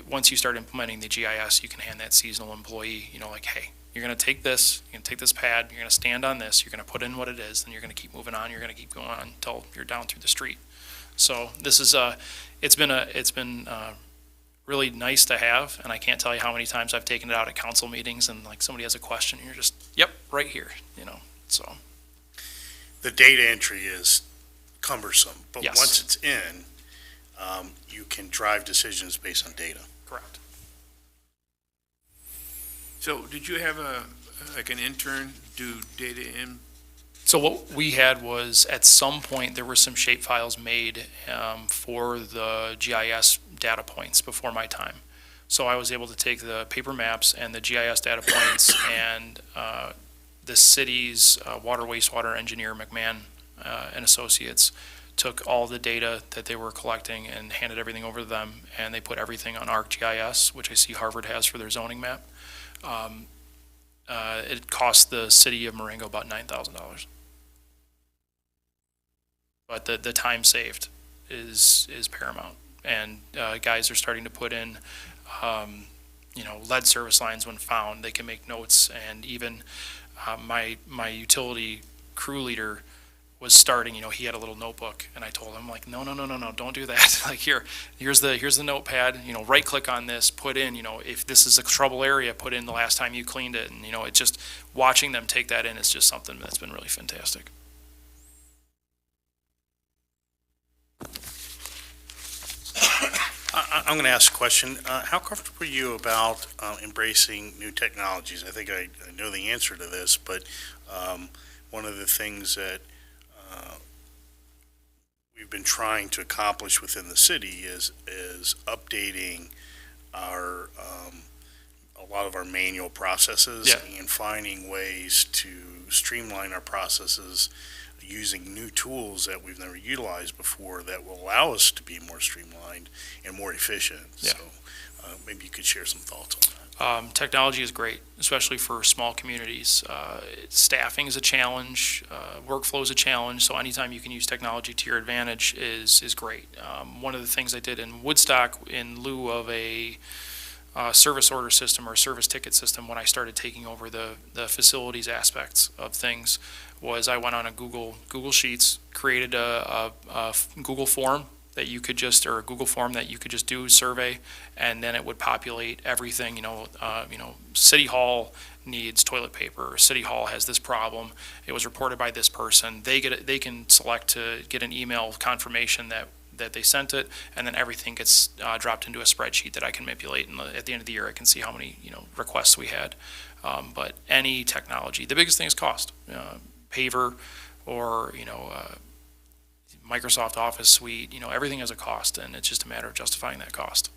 I: Once you start implementing the GIS, you can hand that seasonal employee, like, hey, you're going to take this, you're going to take this pad, you're going to stand on this, you're going to put in what it is, then you're going to keep moving on, you're going to keep going on until you're down through the street. So this is it's been really nice to have, and I can't tell you how many times I've taken it out at council meetings and like somebody has a question and you're just, yep, right here, so.
A: The data entry is cumbersome, but
I: Yes.
A: once it's in, you can drive decisions based on data.
I: Correct.
E: So did you have an intern do data in?
I: So what we had was, at some point, there were some shape files made for the GIS data points before my time. So I was able to take the paper maps and the GIS data points and the city's water wastewater engineer, McMahon and Associates, took all the data that they were collecting and handed everything over to them, and they put everything on ArcGIS, which I see Harvard has for their zoning map. It cost the city of Marengo about $9,000. But the time saved is paramount. And guys are starting to put in, lead service lines when found. They can make notes, and even my utility crew leader was starting, he had a little notebook, and I told him, like, no, don't do that. Like, here's the notepad, right click on this, put in, if this is a trouble area, put in the last time you cleaned it. And, it's just watching them take that in is just something that's been really fantastic.
A: I'm going to ask a question. How comfortable are you about embracing new technologies? I think I know the answer to this, but one of the things that we've been trying to accomplish within the city is updating our a lot of our manual processes
I: Yeah.
A: and finding ways to streamline our processes using new tools that we've never utilized before that will allow us to be more streamlined and more efficient.
I: Yeah.
A: So maybe you could share some thoughts on that.
I: Technology is great, especially for small communities. Staffing is a challenge, workflow is a challenge, so anytime you can use technology to your advantage is great. One of the things I did in Woodstock in lieu of a service order system or service ticket system when I started taking over the facilities aspects of things was I went on a Google Sheets, created a Google form that you could just, or a Google form that you could just do a survey, and then it would populate everything. City Hall needs toilet paper. City Hall has this problem. It was reported by this person. They can select to get an email confirmation that they sent it, and then everything gets dropped into a spreadsheet that I can manipulate. And at the end of the year, I can see how many requests we had. But any technology, the biggest thing is cost. Paver or Microsoft Office Suite, everything has a cost, and it's just a matter of justifying that cost.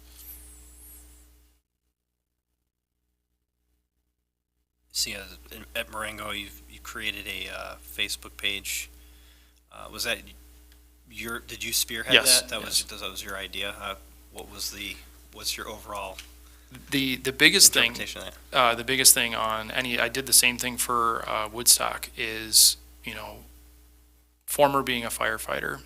B: See, at Marengo, you created a Facebook page. Was that did you spearhead
I: Yes,
B: that? That
I: yes.
B: was your idea? What's your overall
I: The biggest thing,
B: interpretation of that?
I: the biggest thing on I did the same thing for Woodstock is, former being a firefighter,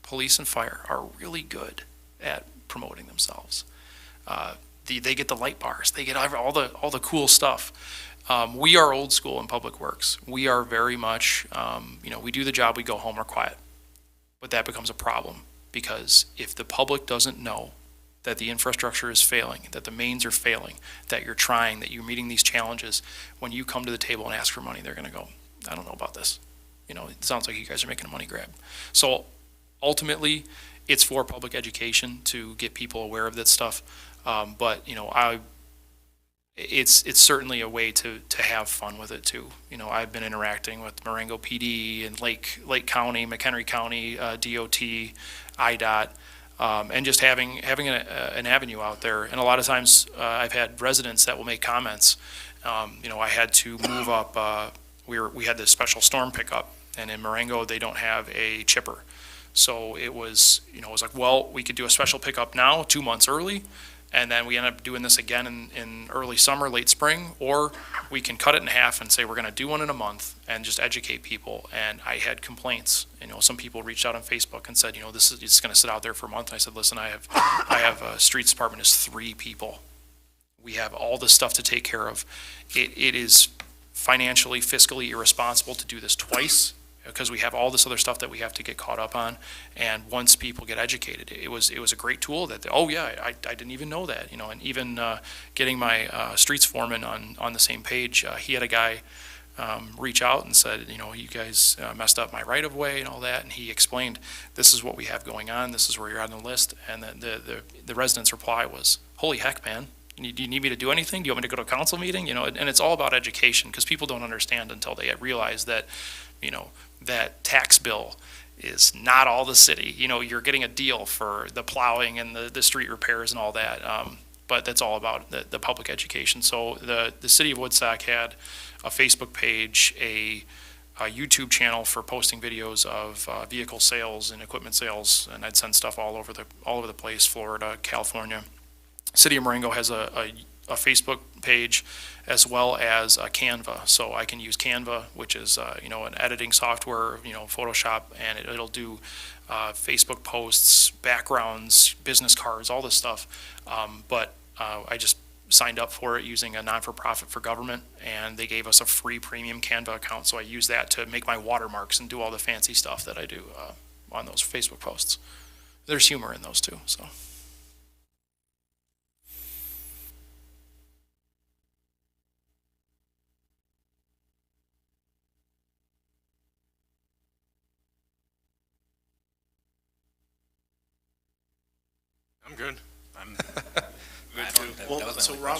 I: police and fire are really good at promoting themselves. They get the light bars, they get all the cool stuff. We are old school in public works. We are very much, we do the job, we go home, we're quiet. But that becomes a problem because if the public doesn't know that the infrastructure is failing, that the mains are failing, that you're trying, that you're meeting these challenges, when you come to the table and ask for money, they're going to go, I don't know about this. It sounds like you guys are making a money grab. So ultimately, it's for public education to get people aware of that stuff. But it's certainly a way to have fun with it too. I've been interacting with Marengo PD and Lake County, McHenry County, DOT, IDOT, and just having an avenue out there. And a lot of times I've had residents that will make comments. I had to move up. We had this special storm pickup, and in Marengo they don't have a chipper. So it was like, well, we could do a special pickup now, 2 months early, and then we end up doing this again in early summer, late spring, or we can cut it in half and say we're going to do one in a month and just educate people. And I had complaints. Some people reached out on Facebook and said, this is just going to sit out there for a month. And I said, listen, I have a streets department is 3 people. We have all this stuff to take care of. It is financially, fiscally irresponsible to do this twice, because we have all this other stuff that we have to get caught up on. And once people get educated, it was a great tool that, I didn't even know that, and even getting my streets foreman on the same page, he had a guy reach out and said, you guys messed up my right of way and all that. And he explained, this is what we have going on. This is where you're on the list. And then the resident's reply was, holy heck, man. Do you need me to do anything? Do you want me to go to a council meeting? And it's all about education, because people don't understand until they realize that, that tax bill is not all the city. You're getting a deal for the plowing and the street repairs and all that. But that's all about the public education. So the city of Woodstock had a Facebook page, a YouTube channel for posting videos of vehicle sales and equipment sales, and I'd send stuff all over the place, Florida, California. City of Marengo has a Facebook page as well as Canva. So I can use Canva, which is an editing software, Photoshop, and it'll do Facebook posts, backgrounds, business cards, all this stuff. But I just signed up for it using a non-for-profit for government, and they gave us a free premium Canva account, so I use that to make my watermarks and do all the fancy stuff that I do on those Facebook posts. There's humor in those too, so.
G: I'm good.
F: Well, so Rob,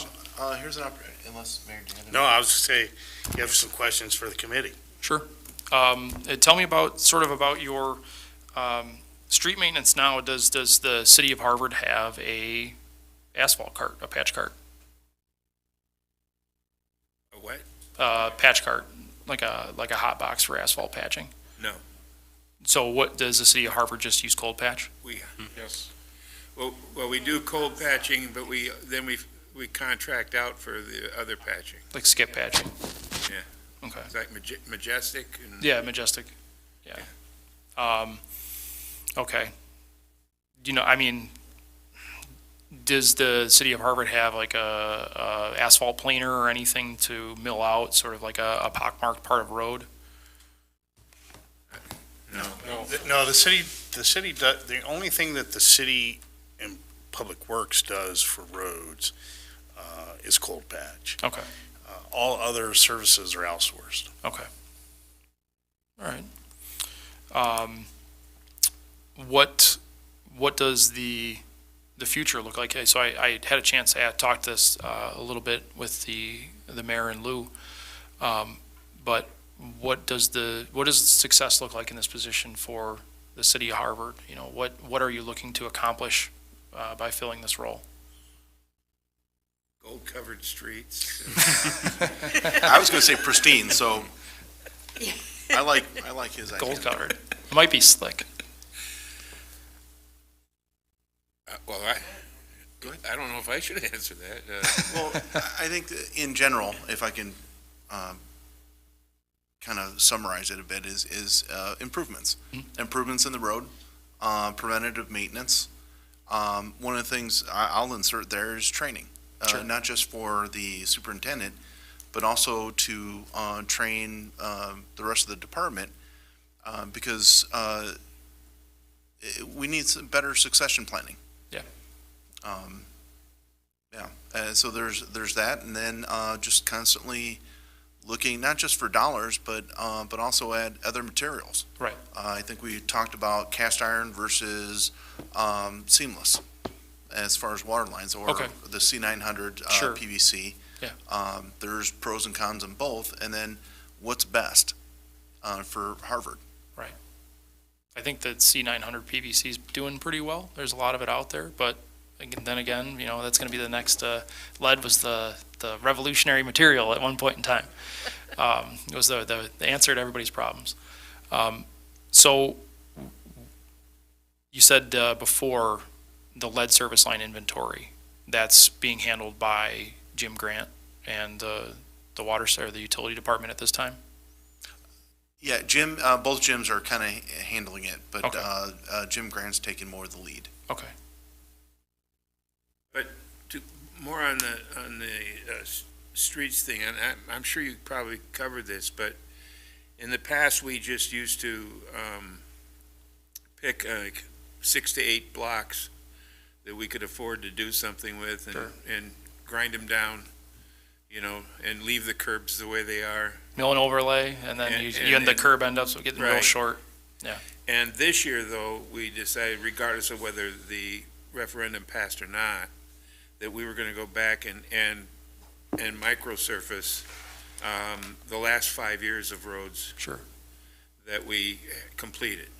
F: here's an opportunity, unless Mayor Dan.
A: No, I was gonna say, you have some questions for the committee.
I: Sure. Tell me about your street maintenance now. Does the city of Harvard have a asphalt cart, a patch cart?
E: A what?
I: Patch cart, like a hot box for asphalt patching?
E: No.
I: So what, does the city of Harvard just use cold patch?
E: Yes. Well, we do cold patching, but we contract out for the other patching.
I: Like skip patching?
E: Yeah.
I: Okay.
E: It's like Majestic and.
I: Yeah, Majestic. Yeah. Okay. Does the city of Harvard have like a asphalt planer or anything to mill out, sort of like a pockmarked part of road?
A: No, the city does, the only thing that the city and Public Works does for roads is cold patch.
I: Okay.
A: All other services are outsourced.
I: Okay. All right. What does the future look like? So I had a chance to talk this a little bit with the mayor and Lou, but what does success look like in this position for the city of Harvard? What are you looking to accomplish by filling this role?
E: Gold-covered streets.
F: I was gonna say pristine, so I like his idea.
I: Gold covered. It might be slick.
E: Well, I don't know if I should answer that.
F: Well, I think that in general, if I can kind of summarize it a bit, is improvements. Improvements in the road, preventative maintenance. One of the things I'll insert there is training.
I: Sure.
F: Not just for the superintendent, but also to train the rest of the department, because we need some better succession planning.
I: Yeah.
F: So there's that, and then just constantly looking not just for dollars, but also at other materials.
I: Right.
F: I think we talked about cast iron versus seamless as far as water lines, or
I: Okay.
F: the C900
I: Sure.
F: PVC.
I: Yeah.
F: There's pros and cons in both, and then what's best for Harvard.
I: Right. I think that C900 PVC is doing pretty well. There's a lot of it out there, but then again, that's going to be the next. Lead was the revolutionary material at one point in time. It was the answer to everybody's problems. So you said before the lead service line inventory, that's being handled by Jim Grant and the the utility department at this time?
F: Yeah, Jim. Both Jims are kind of handling it, but
I: Okay.
F: Jim Grant's taking more of the lead.
I: Okay.
E: But more on the streets thing, and I'm sure you probably covered this, but in the past, we just used to pick 6 to 8 blocks that we could afford to do something with, and,
I: Sure.
E: and grind them down, and leave the curbs the way they are.
I: Mill and overlay, and then you end the curb end up getting real
E: Right.
I: short.
E: And this year, though, we decided, regardless of whether the referendum passed or not, that we were going to go back and microsurface the last 5 years of roads
I: Sure.
E: that we completed.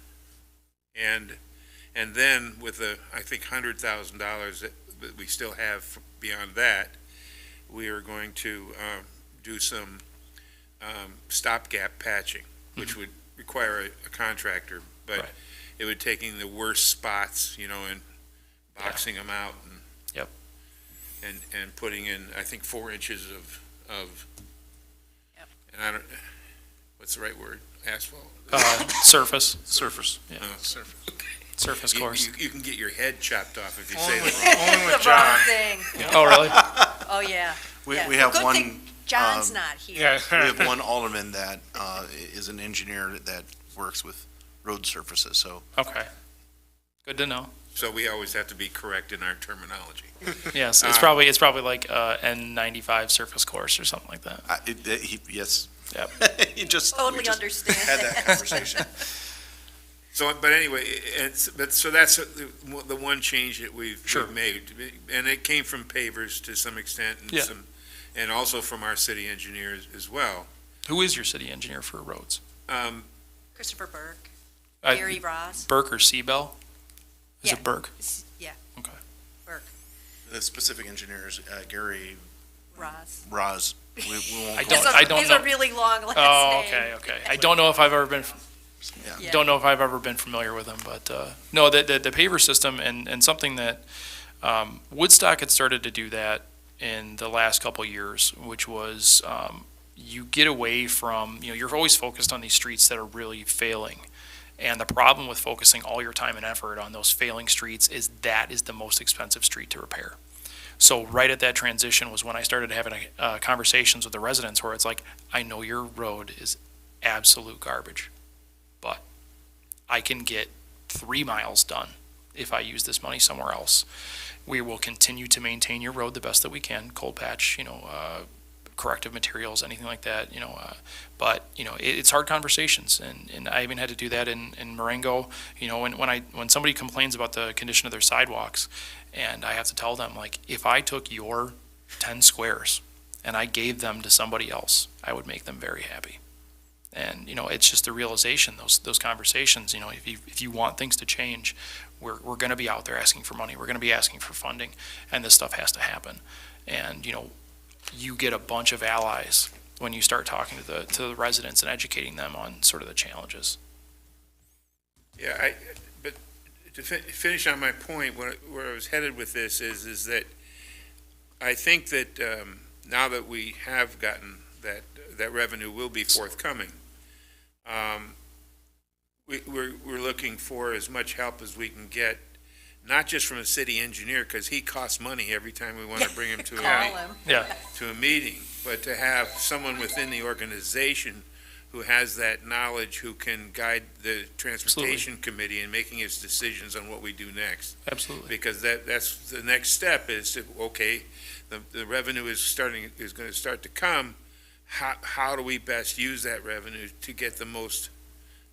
E: And then with the, I think, $100,000 that we still have beyond that, we are going to do some stopgap patching, which would require a contractor, but
I: Right.
E: it would taking the worst spots, and boxing them out and
I: Yep.
E: and putting in, I think, 4 inches of
C: Yep.
E: and I don't, what's the right word? Asphalt?
I: Surface.
F: Surface.
I: Yeah.
E: Surface.
I: surface course.
E: You can get your head chopped off if you
G: Only
E: say
G: with,
E: that.
G: only with
C: The wrong
G: John.
C: thing.
I: Oh, really?
C: Oh, yeah.
F: We
C: Yeah.
F: have
C: Good
F: one,
C: thing John's not here.
F: we
G: Yeah.
F: have one alderman that is an engineer that works with road surfaces, so
I: Okay. Good to know.
E: So we always have to be correct in our terminology.
I: Yes, it's probably like N95 surface course or something like that.
F: yes.
I: Yep.
F: He just, we
C: Totally
F: just
C: understand.
F: had that conversation.
E: So, but anyway, so that's the one change that we've made. And it came from pavers to some extent and
I: Yeah.
E: and also from our city engineers as well.
I: Who is your city engineer for roads?
C: Christopher Burke,
I: Uh,
C: Gary Ross.
I: Burke or Seabell? Is
C: Yeah.
I: it Burke?
C: Yeah,
I: Okay.
C: Burke,
F: The specific engineers, Gary
C: Ross.
F: Raz, we won't.
I: I
F: call
I: don't-
F: him.
C: It's a really long last
I: Oh,
C: name.
I: okay. I don't know if I've ever been.
C: Yeah.
I: Don't know if I've ever been familiar with them, but no, the paver system and something that Woodstock had started to do that in the last couple of years, which was you get away from, you're always focused on these streets that are really failing. And the problem with focusing all your time and effort on those failing streets is that is the most expensive street to repair. So right at that transition was when I started having conversations with the residents where it's like, I know your road is absolute garbage, but I can get 3 miles done if I use this money somewhere else. We will continue to maintain your road the best that we can, cold patch, corrective materials, anything like that, but, it's hard conversations, and I even had to do that in Marengo, when somebody complains about the condition of their sidewalks, and I have to tell them, like, if I took your 10 squares and I gave them to somebody else, I would make them very happy. And, it's just the realization, those conversations, if you want things to change, we're going to be out there asking for money. We're going to be asking for funding, and this stuff has to happen. And, you get a bunch of allies when you start talking to the residents and educating them on sort of the challenges.
E: Yeah, but to finish on my point, where I was headed with this is that I think that now that we have gotten that revenue will be forthcoming, we're looking for as much help as we can get, not just from a city engineer, because he costs money every time we want to bring him to
C: Call him.
E: a meeting, but to have someone within the organization who has that knowledge, who can guide the transportation committee in making its decisions on what we do next.
I: Absolutely.
E: Because that's the next step is to, okay, the revenue is going to start to come. How do we best use that revenue to get the most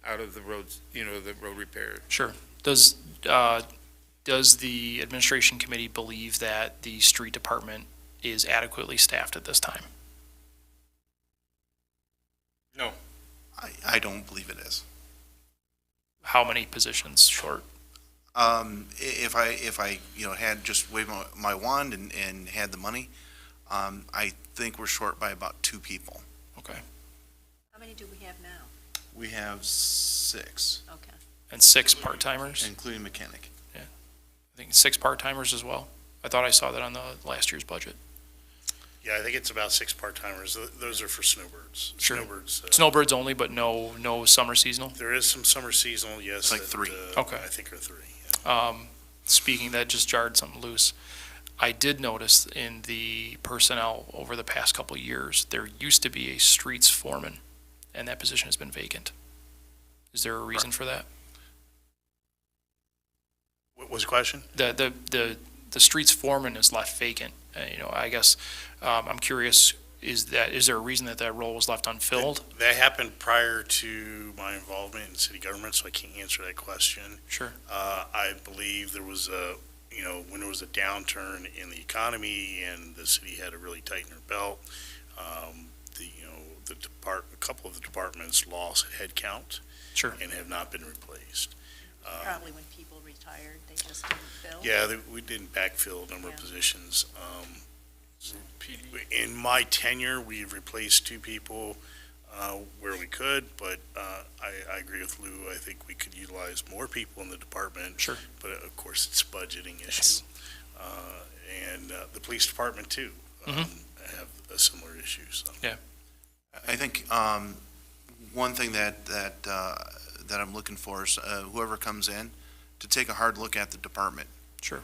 E: out of the roads, the road repair?
I: Sure. Does the administration committee believe that the street department is adequately staffed at this time?
A: No.
F: I don't believe it is.
I: How many positions short?
F: If I had just waved my wand and had the money, I think we're short by about 2 people.
I: Okay.
C: How many do we have now?
F: We have 6,
C: Okay.
I: And 6 part-timers?
F: including mechanic.
I: I think 6 part-timers as well. I thought I saw that on the last year's budget.
A: Yeah, I think it's about 6 part-timers. Those are for snowbirds.
I: Sure.
A: Snowbirds.
I: Snowbirds only, but no summer seasonal?
A: There is some summer seasonal, yes.
F: It's like
A: that,
F: 3.
I: Okay.
A: I think are 3. Yeah.
I: Speaking, that just jarred something loose. I did notice in the personnel over the past couple of years, there used to be a streets foreman, and that position has been vacant. Is there a reason for that?
A: What was the question?
I: The streets foreman is left vacant. I guess I'm curious. Is there a reason that role was left unfilled?
A: That happened prior to my involvement in city government, so I can't answer that question.
I: Sure.
A: I believe there was when there was a downturn in the economy and the city had to really tighten their belt, a couple of the departments lost headcount.
I: Sure.
A: And have not been replaced.
C: Probably when people retired, they just didn't fill.
A: Yeah, we didn't backfill a number of
C: Yeah.
A: positions. In my tenure, we've replaced 2 people where we could, but I agree with Lou. I think we could utilize more people in the department.
I: Sure.
A: But of course, it's a budgeting issue.
I: Yes.
A: And the police department too have a similar issue. So.
I: Yeah.
F: I think one thing that I'm looking for is whoever comes in to take a hard look at the department.
I: Sure.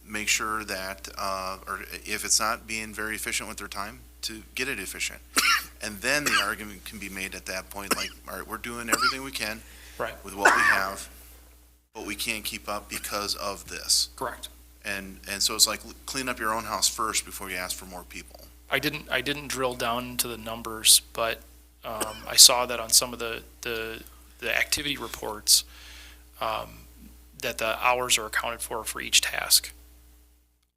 F: Make sure that, or if it's not being very efficient with their time, to get it efficient. And then the argument can be made at that point, like, all right, we're doing everything we can
I: Right.
F: with what we have, but we can't keep up because of this.
I: Correct.
F: And so it's like, clean up your own house first before you ask for more people.
I: I didn't drill down into the numbers, but I saw that on some of the activity reports, that the hours are accounted for each task.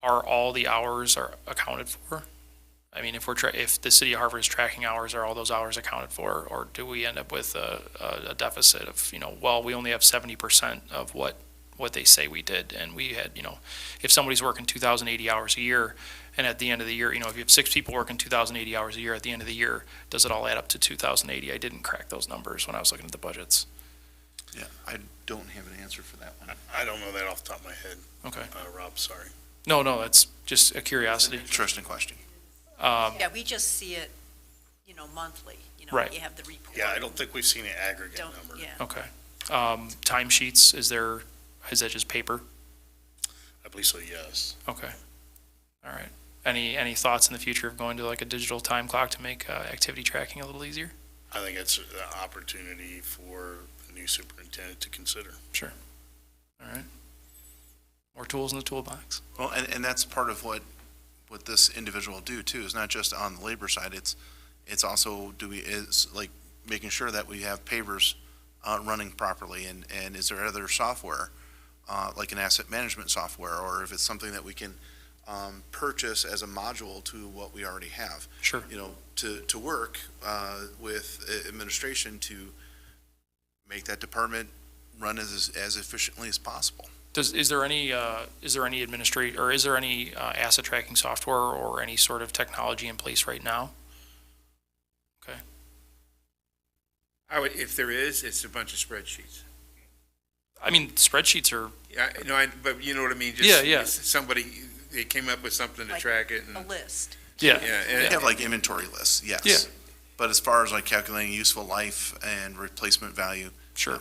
I: Are all the hours are accounted for? I mean, if the city of Harvard is tracking hours, are all those hours accounted for? Or do we end up with a deficit of, well, we only have 70% of what they say we did. And we had, if somebody's working 2,080 hours a year, and at the end of the year, if you have 6 people working 2,080 hours a year, at the end of the year, does it all add up to 2,080? I didn't crack those numbers when I was looking at the budgets.
F: Yeah, I don't have an answer for that one.
A: I don't know that off the top of my head,
I: Okay.
A: Rob, sorry.
I: No, that's just a curiosity.
F: Interesting question.
C: Yeah, we just see it, monthly,
I: Right.
C: you have the report.
A: Yeah, I don't think we've seen an aggregate
C: Don't,
A: number.
C: yeah.
I: Okay. Timesheets, is that just paper?
A: I believe so, yes.
I: Okay. All right. Any thoughts in the future of going to like a digital time clock to make activity tracking a little easier?
A: I think it's an opportunity for the new superintendent to consider.
I: Sure. All right. More tools in the toolbox.
F: Well, and that's part of what this individual will do too, is not just on the labor side, it's also is like making sure that we have pavers running properly, and is there other software, like an asset management software, or if it's something that we can purchase as a module to what we already have.
I: Sure.
F: To work with administration to make that department run as efficiently as possible.
I: Is there any asset tracking software or any sort of technology in place right now? Okay.
E: If there is, it's a bunch of spreadsheets.
I: I mean, spreadsheets are,
E: Yeah, but you know what I mean?
I: Yeah.
E: Somebody, they came up with something to
C: Like
E: track it.
C: A
E: And
C: list.
I: yeah.
F: They have like inventory lists, yes.
I: Yeah.
F: But as far as like calculating useful life and replacement value.
I: Sure.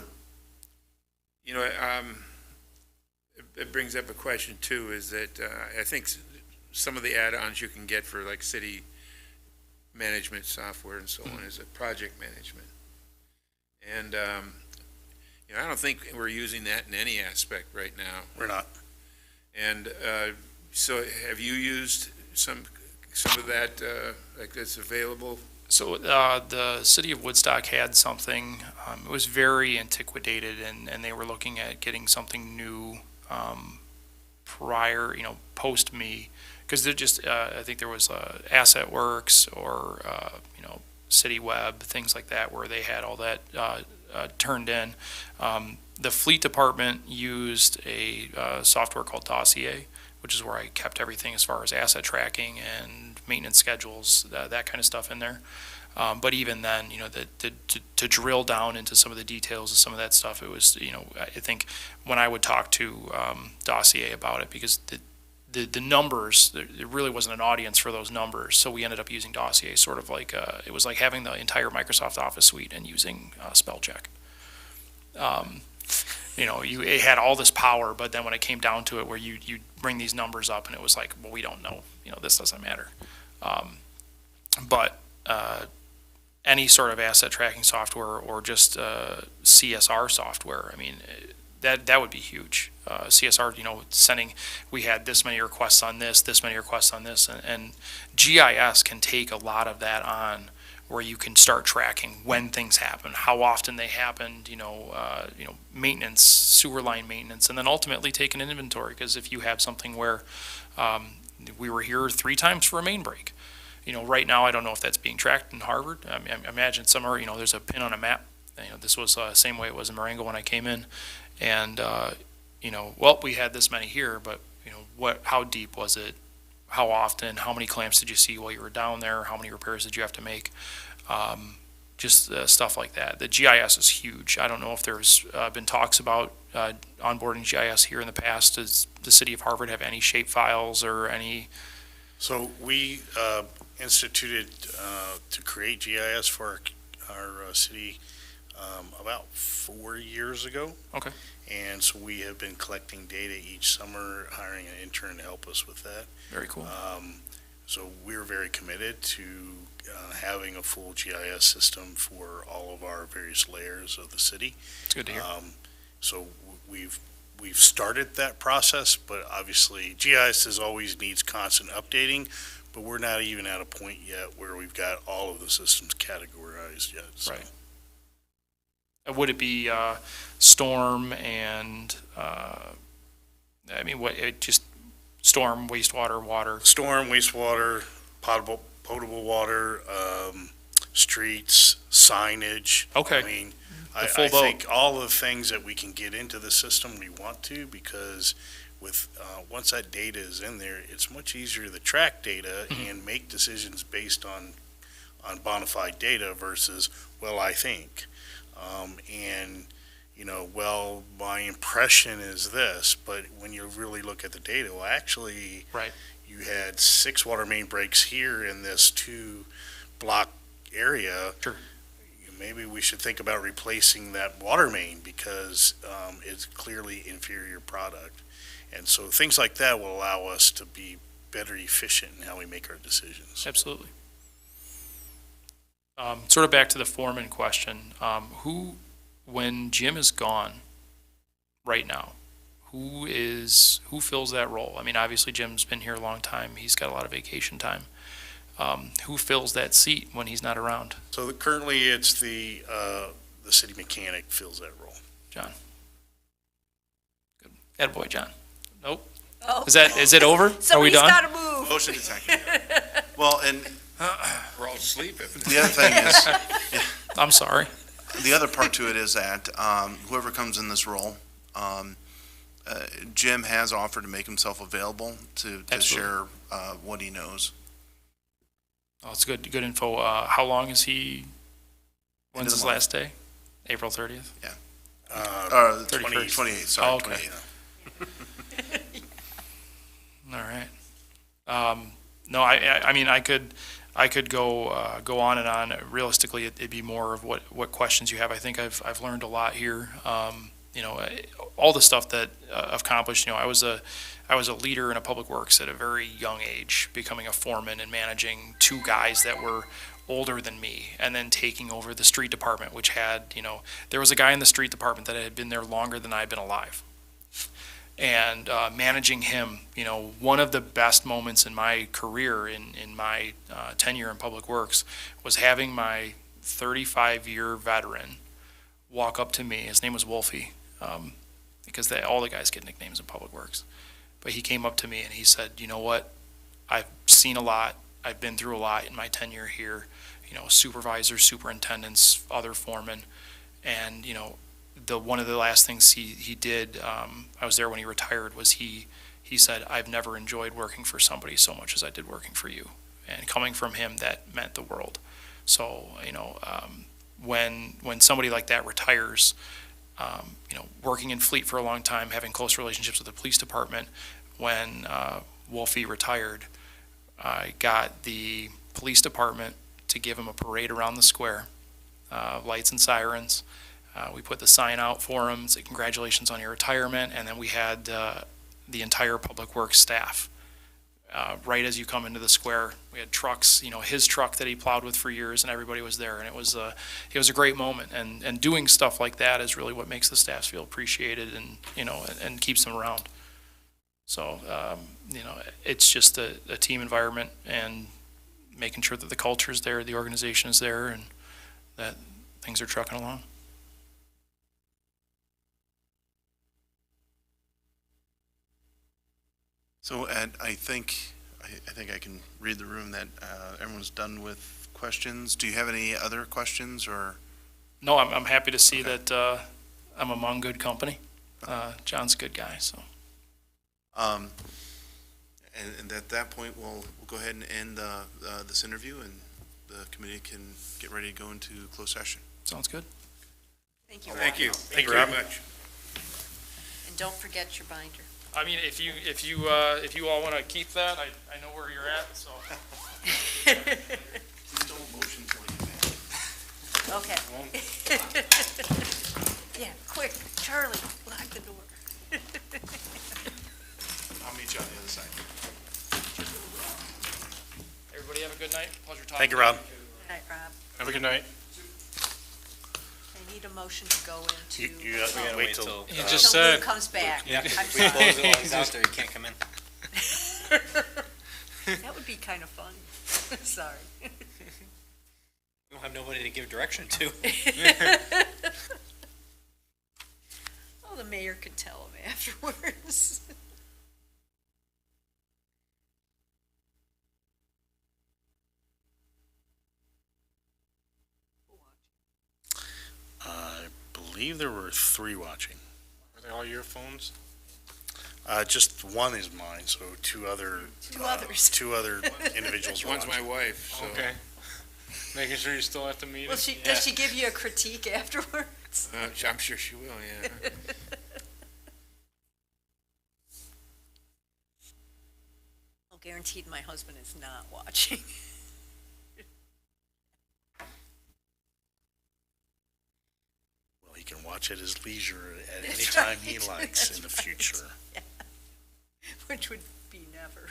E: It brings up a question too, is that I think some of the add-ons you can get for like city management software and so on is a project management. And, I don't think we're using that in any aspect right now.
A: We're not.
E: And so have you used some of that, like that's available?
I: So the city of Woodstock had something, it was very antiquated, and they were looking at getting something new prior, post me, because they're just, I think there was Asset Works or, City Web, things like that, where they had all that turned in. The fleet department used a software called Dossier, which is where I kept everything as far as asset tracking and maintenance schedules, that kind of stuff in there. But even then, to drill down into some of the details of some of that stuff, it was, I think when I would talk to Dossier about it, because the numbers, there really wasn't an audience for those numbers, so we ended up using Dossier sort of like, it was like having the entire Microsoft Office suite and using spell check. It had all this power, but then when it came down to it, where you bring these numbers up, and it was like, well, we don't know, this doesn't matter. But any sort of asset tracking software or just CSR software, I mean, that would be huge. CSR, we had this many requests on this many requests on this, and GIS can take a lot of that on, where you can start tracking when things happen, how often they happened, maintenance, sewer line maintenance, and then ultimately take an inventory. Because if you have something where we were here 3 times for a main break, right now I don't know if that's being tracked in Harvard. I imagine somewhere, there's a pin on a map. This was the same way it was in Marengo when I came in, and we had this many here, but how deep was it? How often? How many clamps did you see while you were down there? How many repairs did you have to make? Just stuff like that. The GIS is huge. I don't know if there's been talks about onboarding GIS here in the past. Does the city of Harvard have any shape files or any?
A: So we instituted to create GIS for our city about 4 years ago.
I: Okay.
A: And so we have been collecting data each summer, hiring an intern to help us with that.
I: Very cool.
A: So we're very committed to having a full GIS system for all of our various layers of the city.
I: It's good to hear.
A: So we've started that process, but obviously GIS always needs constant updating, but we're not even at a point yet where we've got all of the systems categorized yet. So.
I: Right. Would it be storm and, just storm, wastewater, water?
A: Storm, wastewater, potable water, streets, signage.
I: Okay.
A: I mean,
I: The
A: I
I: full boat.
A: think all the things that we can get into the system, we want to, because with, once that data is in there, it's much easier to track data and make decisions based on bona fide data versus, well, I think. And, well, my impression is this, but when you really look at the data, well, actually,
I: Right.
A: you had 6 water main breaks here in this 2-block area.
I: Sure.
A: Maybe we should think about replacing that water main because it's clearly inferior product. And so things like that will allow us to be better efficient in how we make our decisions.
I: Absolutely. Sort of back to the foreman question, when Jim is gone right now, who fills that role? I mean, obviously Jim's been here a long time. He's got a lot of vacation time. Who fills that seat when he's not around?
A: So currently it's the city mechanic fills that role.
I: John. Good. Attaboy, John. Nope.
C: Oh.
I: Is it over? Are we
C: Somebody's
I: done?
C: got to move.
F: Motion is second. Well, and
E: We're all sleeping.
F: the other thing is,
I: I'm sorry.
F: the other part to it is that whoever comes in this role, Jim has offered to make himself available to
I: Absolutely.
F: share what he knows.
I: Oh, it's good info. How long is he? When's
F: End of
I: his
F: the month.
I: last day? April 30th?
F: 28th, sorry,
I: Oh, okay.
F: 28th.
I: All right. No, I mean, I could go on and on. Realistically, it'd be more of what questions you have. I think I've learned a lot here. All the stuff that I've accomplished. I was a leader in a public works at a very young age, becoming a foreman and managing 2 guys that were older than me, and then taking over the street department, which had, there was a guy in the street department that had been there longer than I had been alive. And managing him, one of the best moments in my career, in my tenure in public works, was having my 35-year veteran walk up to me. His name was Wolfie, because all the guys get nicknames in public works. But he came up to me and he said, "You know what? I've seen a lot. I've been through a lot in my tenure here. Supervisors, superintendents, other foremen, and one of the last things he did, I was there when he retired, was he said, I've never enjoyed working for somebody so much as I did working for you. And coming from him, that meant the world. So, when somebody like that retires, working in Fleet for a long time, having close relationships with the police department, when Wolfie retired, I got the police department to give him a parade around the square, lights and sirens. We put the sign out for him, say congratulations on your retirement, and then we had the entire public works staff. Right as you come into the square, we had trucks, his truck that he plowed with for years, and everybody was there, and it was a great moment. And doing stuff like that is really what makes the staff feel appreciated, and and keeps them around. So it's just a team environment, and making sure that the culture is there, the organization is there, and that things are trucking along.
F: So, Ed, I think I can read the room that everyone's done with questions. Do you have any other questions, or?
I: No, I'm happy to see that I'm among good company. John's a good guy, so.
F: And at that point, we'll go ahead and end this interview, and the committee can get ready to go into closed session.
I: Sounds good.
C: Thank you.
E: Thank you.
A: Thank you
E: very
A: very
E: much.
C: And don't forget your binder.
I: I mean, if you all want to keep that, I know where you're at, so.
F: Please don't motion till you
C: Okay.
I: good night. Pleasure talking.
A: Thank you, Rob.
C: Good night, Rob.
G: Have a good night.
C: I need a motion to go into.
A: You gotta wait till.
G: You just
C: Till Lou
G: said,
C: comes back.
B: Yeah,
C: I'm
B: we
C: sorry.
B: close it while he's out there, you can't come in.
C: That would be kind of fun. Sorry.
B: We don't have nobody to give direction to.
C: Oh, the mayor could tell him afterwards.
A: I believe there were 3 watching.
G: are they all your phones?
A: Just one is mine, so 2 other.
C: Two others.
A: 2 other individuals were
E: One's
A: watching.
E: my wife, so.
G: Okay. Making sure you're still at the meeting?
C: Does she give you a critique afterwards?
E: I'm sure she will, yeah.
C: Well, guaranteed my husband is not watching.
A: Well, he can watch at his leisure at any time he likes in the future.
C: Which would be never.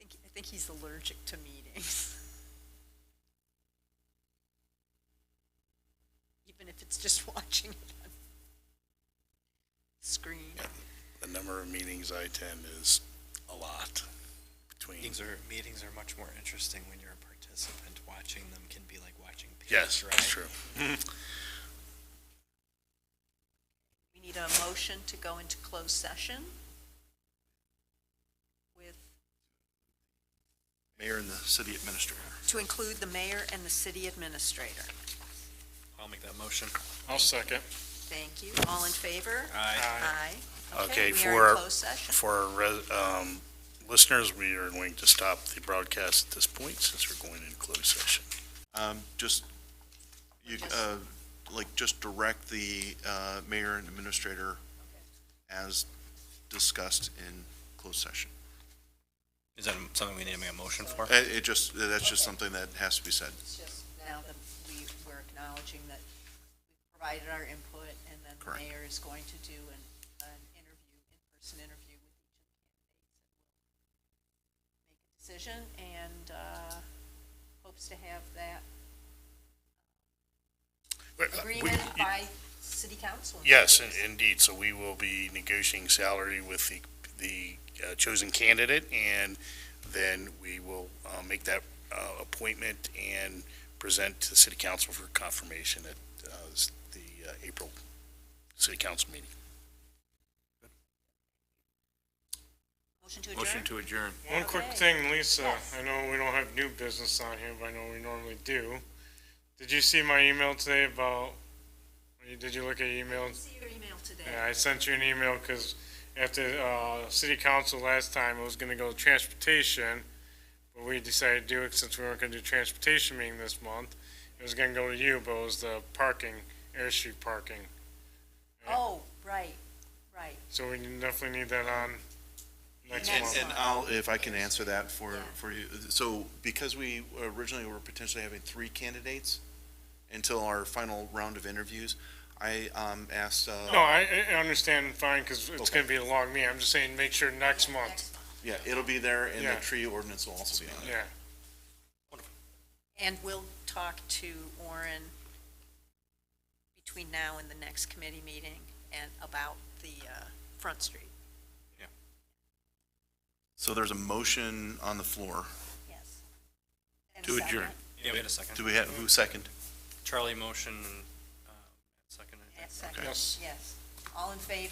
C: I think he's allergic to meetings. Even if it's just watching it on screen.
A: The number of meetings I attend is a lot. Between,
B: Meetings are much more interesting when you're a participant. Watching them can be like watching paint
A: yes,
B: dry.
A: that's true.
C: We need a motion to go into closed session with,
F: Mayor and the city administrator.
C: to include the mayor and the city administrator.
B: I'll make that motion.
G: I'll second.
C: Thank you. All in favor?
B: Aye.
C: Aye.
A: Okay,
C: we
A: for
C: are
A: our-
C: in closed session.
A: For our listeners, we are going to stop the broadcast at this point since we're going into closed session.
F: Just, you, just direct the, mayor and administrator as discussed in closed session.
B: Is that something we need to make a motion for?
F: That's just something that has to be said.
C: It's just now that we're acknowledging that we provided our input, and then the
F: Correct.
C: mayor is going to do an interview, in-person interview with each of the candidates, and we'll make a decision, and hopes to have that agreement by city council.
A: Yes, indeed. So we will be negotiating salary with the chosen candidate, and then we will make that appointment and present to the city council for confirmation at the April city council meeting.
C: Motion to adjourn?
E: Motion to adjourn.
G: One quick
C: Okay.
G: thing, Lisa,
C: Yes.
G: I know we don't have new business on here, but I know we normally do. Did you see my email today about, did you look at your email?
C: See your email today.
G: Yeah, I sent you an email because after city council last time, it was going to go to transportation, but we decided to do it since we weren't going to do transportation meeting this month. It was going to go to you, but it was the parking, Air Street parking.
C: Oh, right.
G: So we definitely need that on next
C: Next
G: month.
F: And I'll, if I can answer that
C: Yeah.
F: for you. So because we originally were potentially having 3 candidates until our final round of interviews, I asked.
G: No, I understand fine because it's
F: Okay.
G: going to be a long meeting. I'm just saying, make sure next month.
C: Next month.
F: Yeah, it'll be there, and
G: Yeah.
F: the tree ordinance will also be on it.
G: Yeah.
C: And we'll talk to Orrin between now and the next committee meeting and about the Front Street.
F: So there's a motion on the floor.
C: Yes. And
E: To
C: second.
E: adjourn.
B: Yeah, we had a second.
F: Do we have, who second?
B: Charlie motion, second.
C: And second.
G: Yes.
C: Yes. All in favor?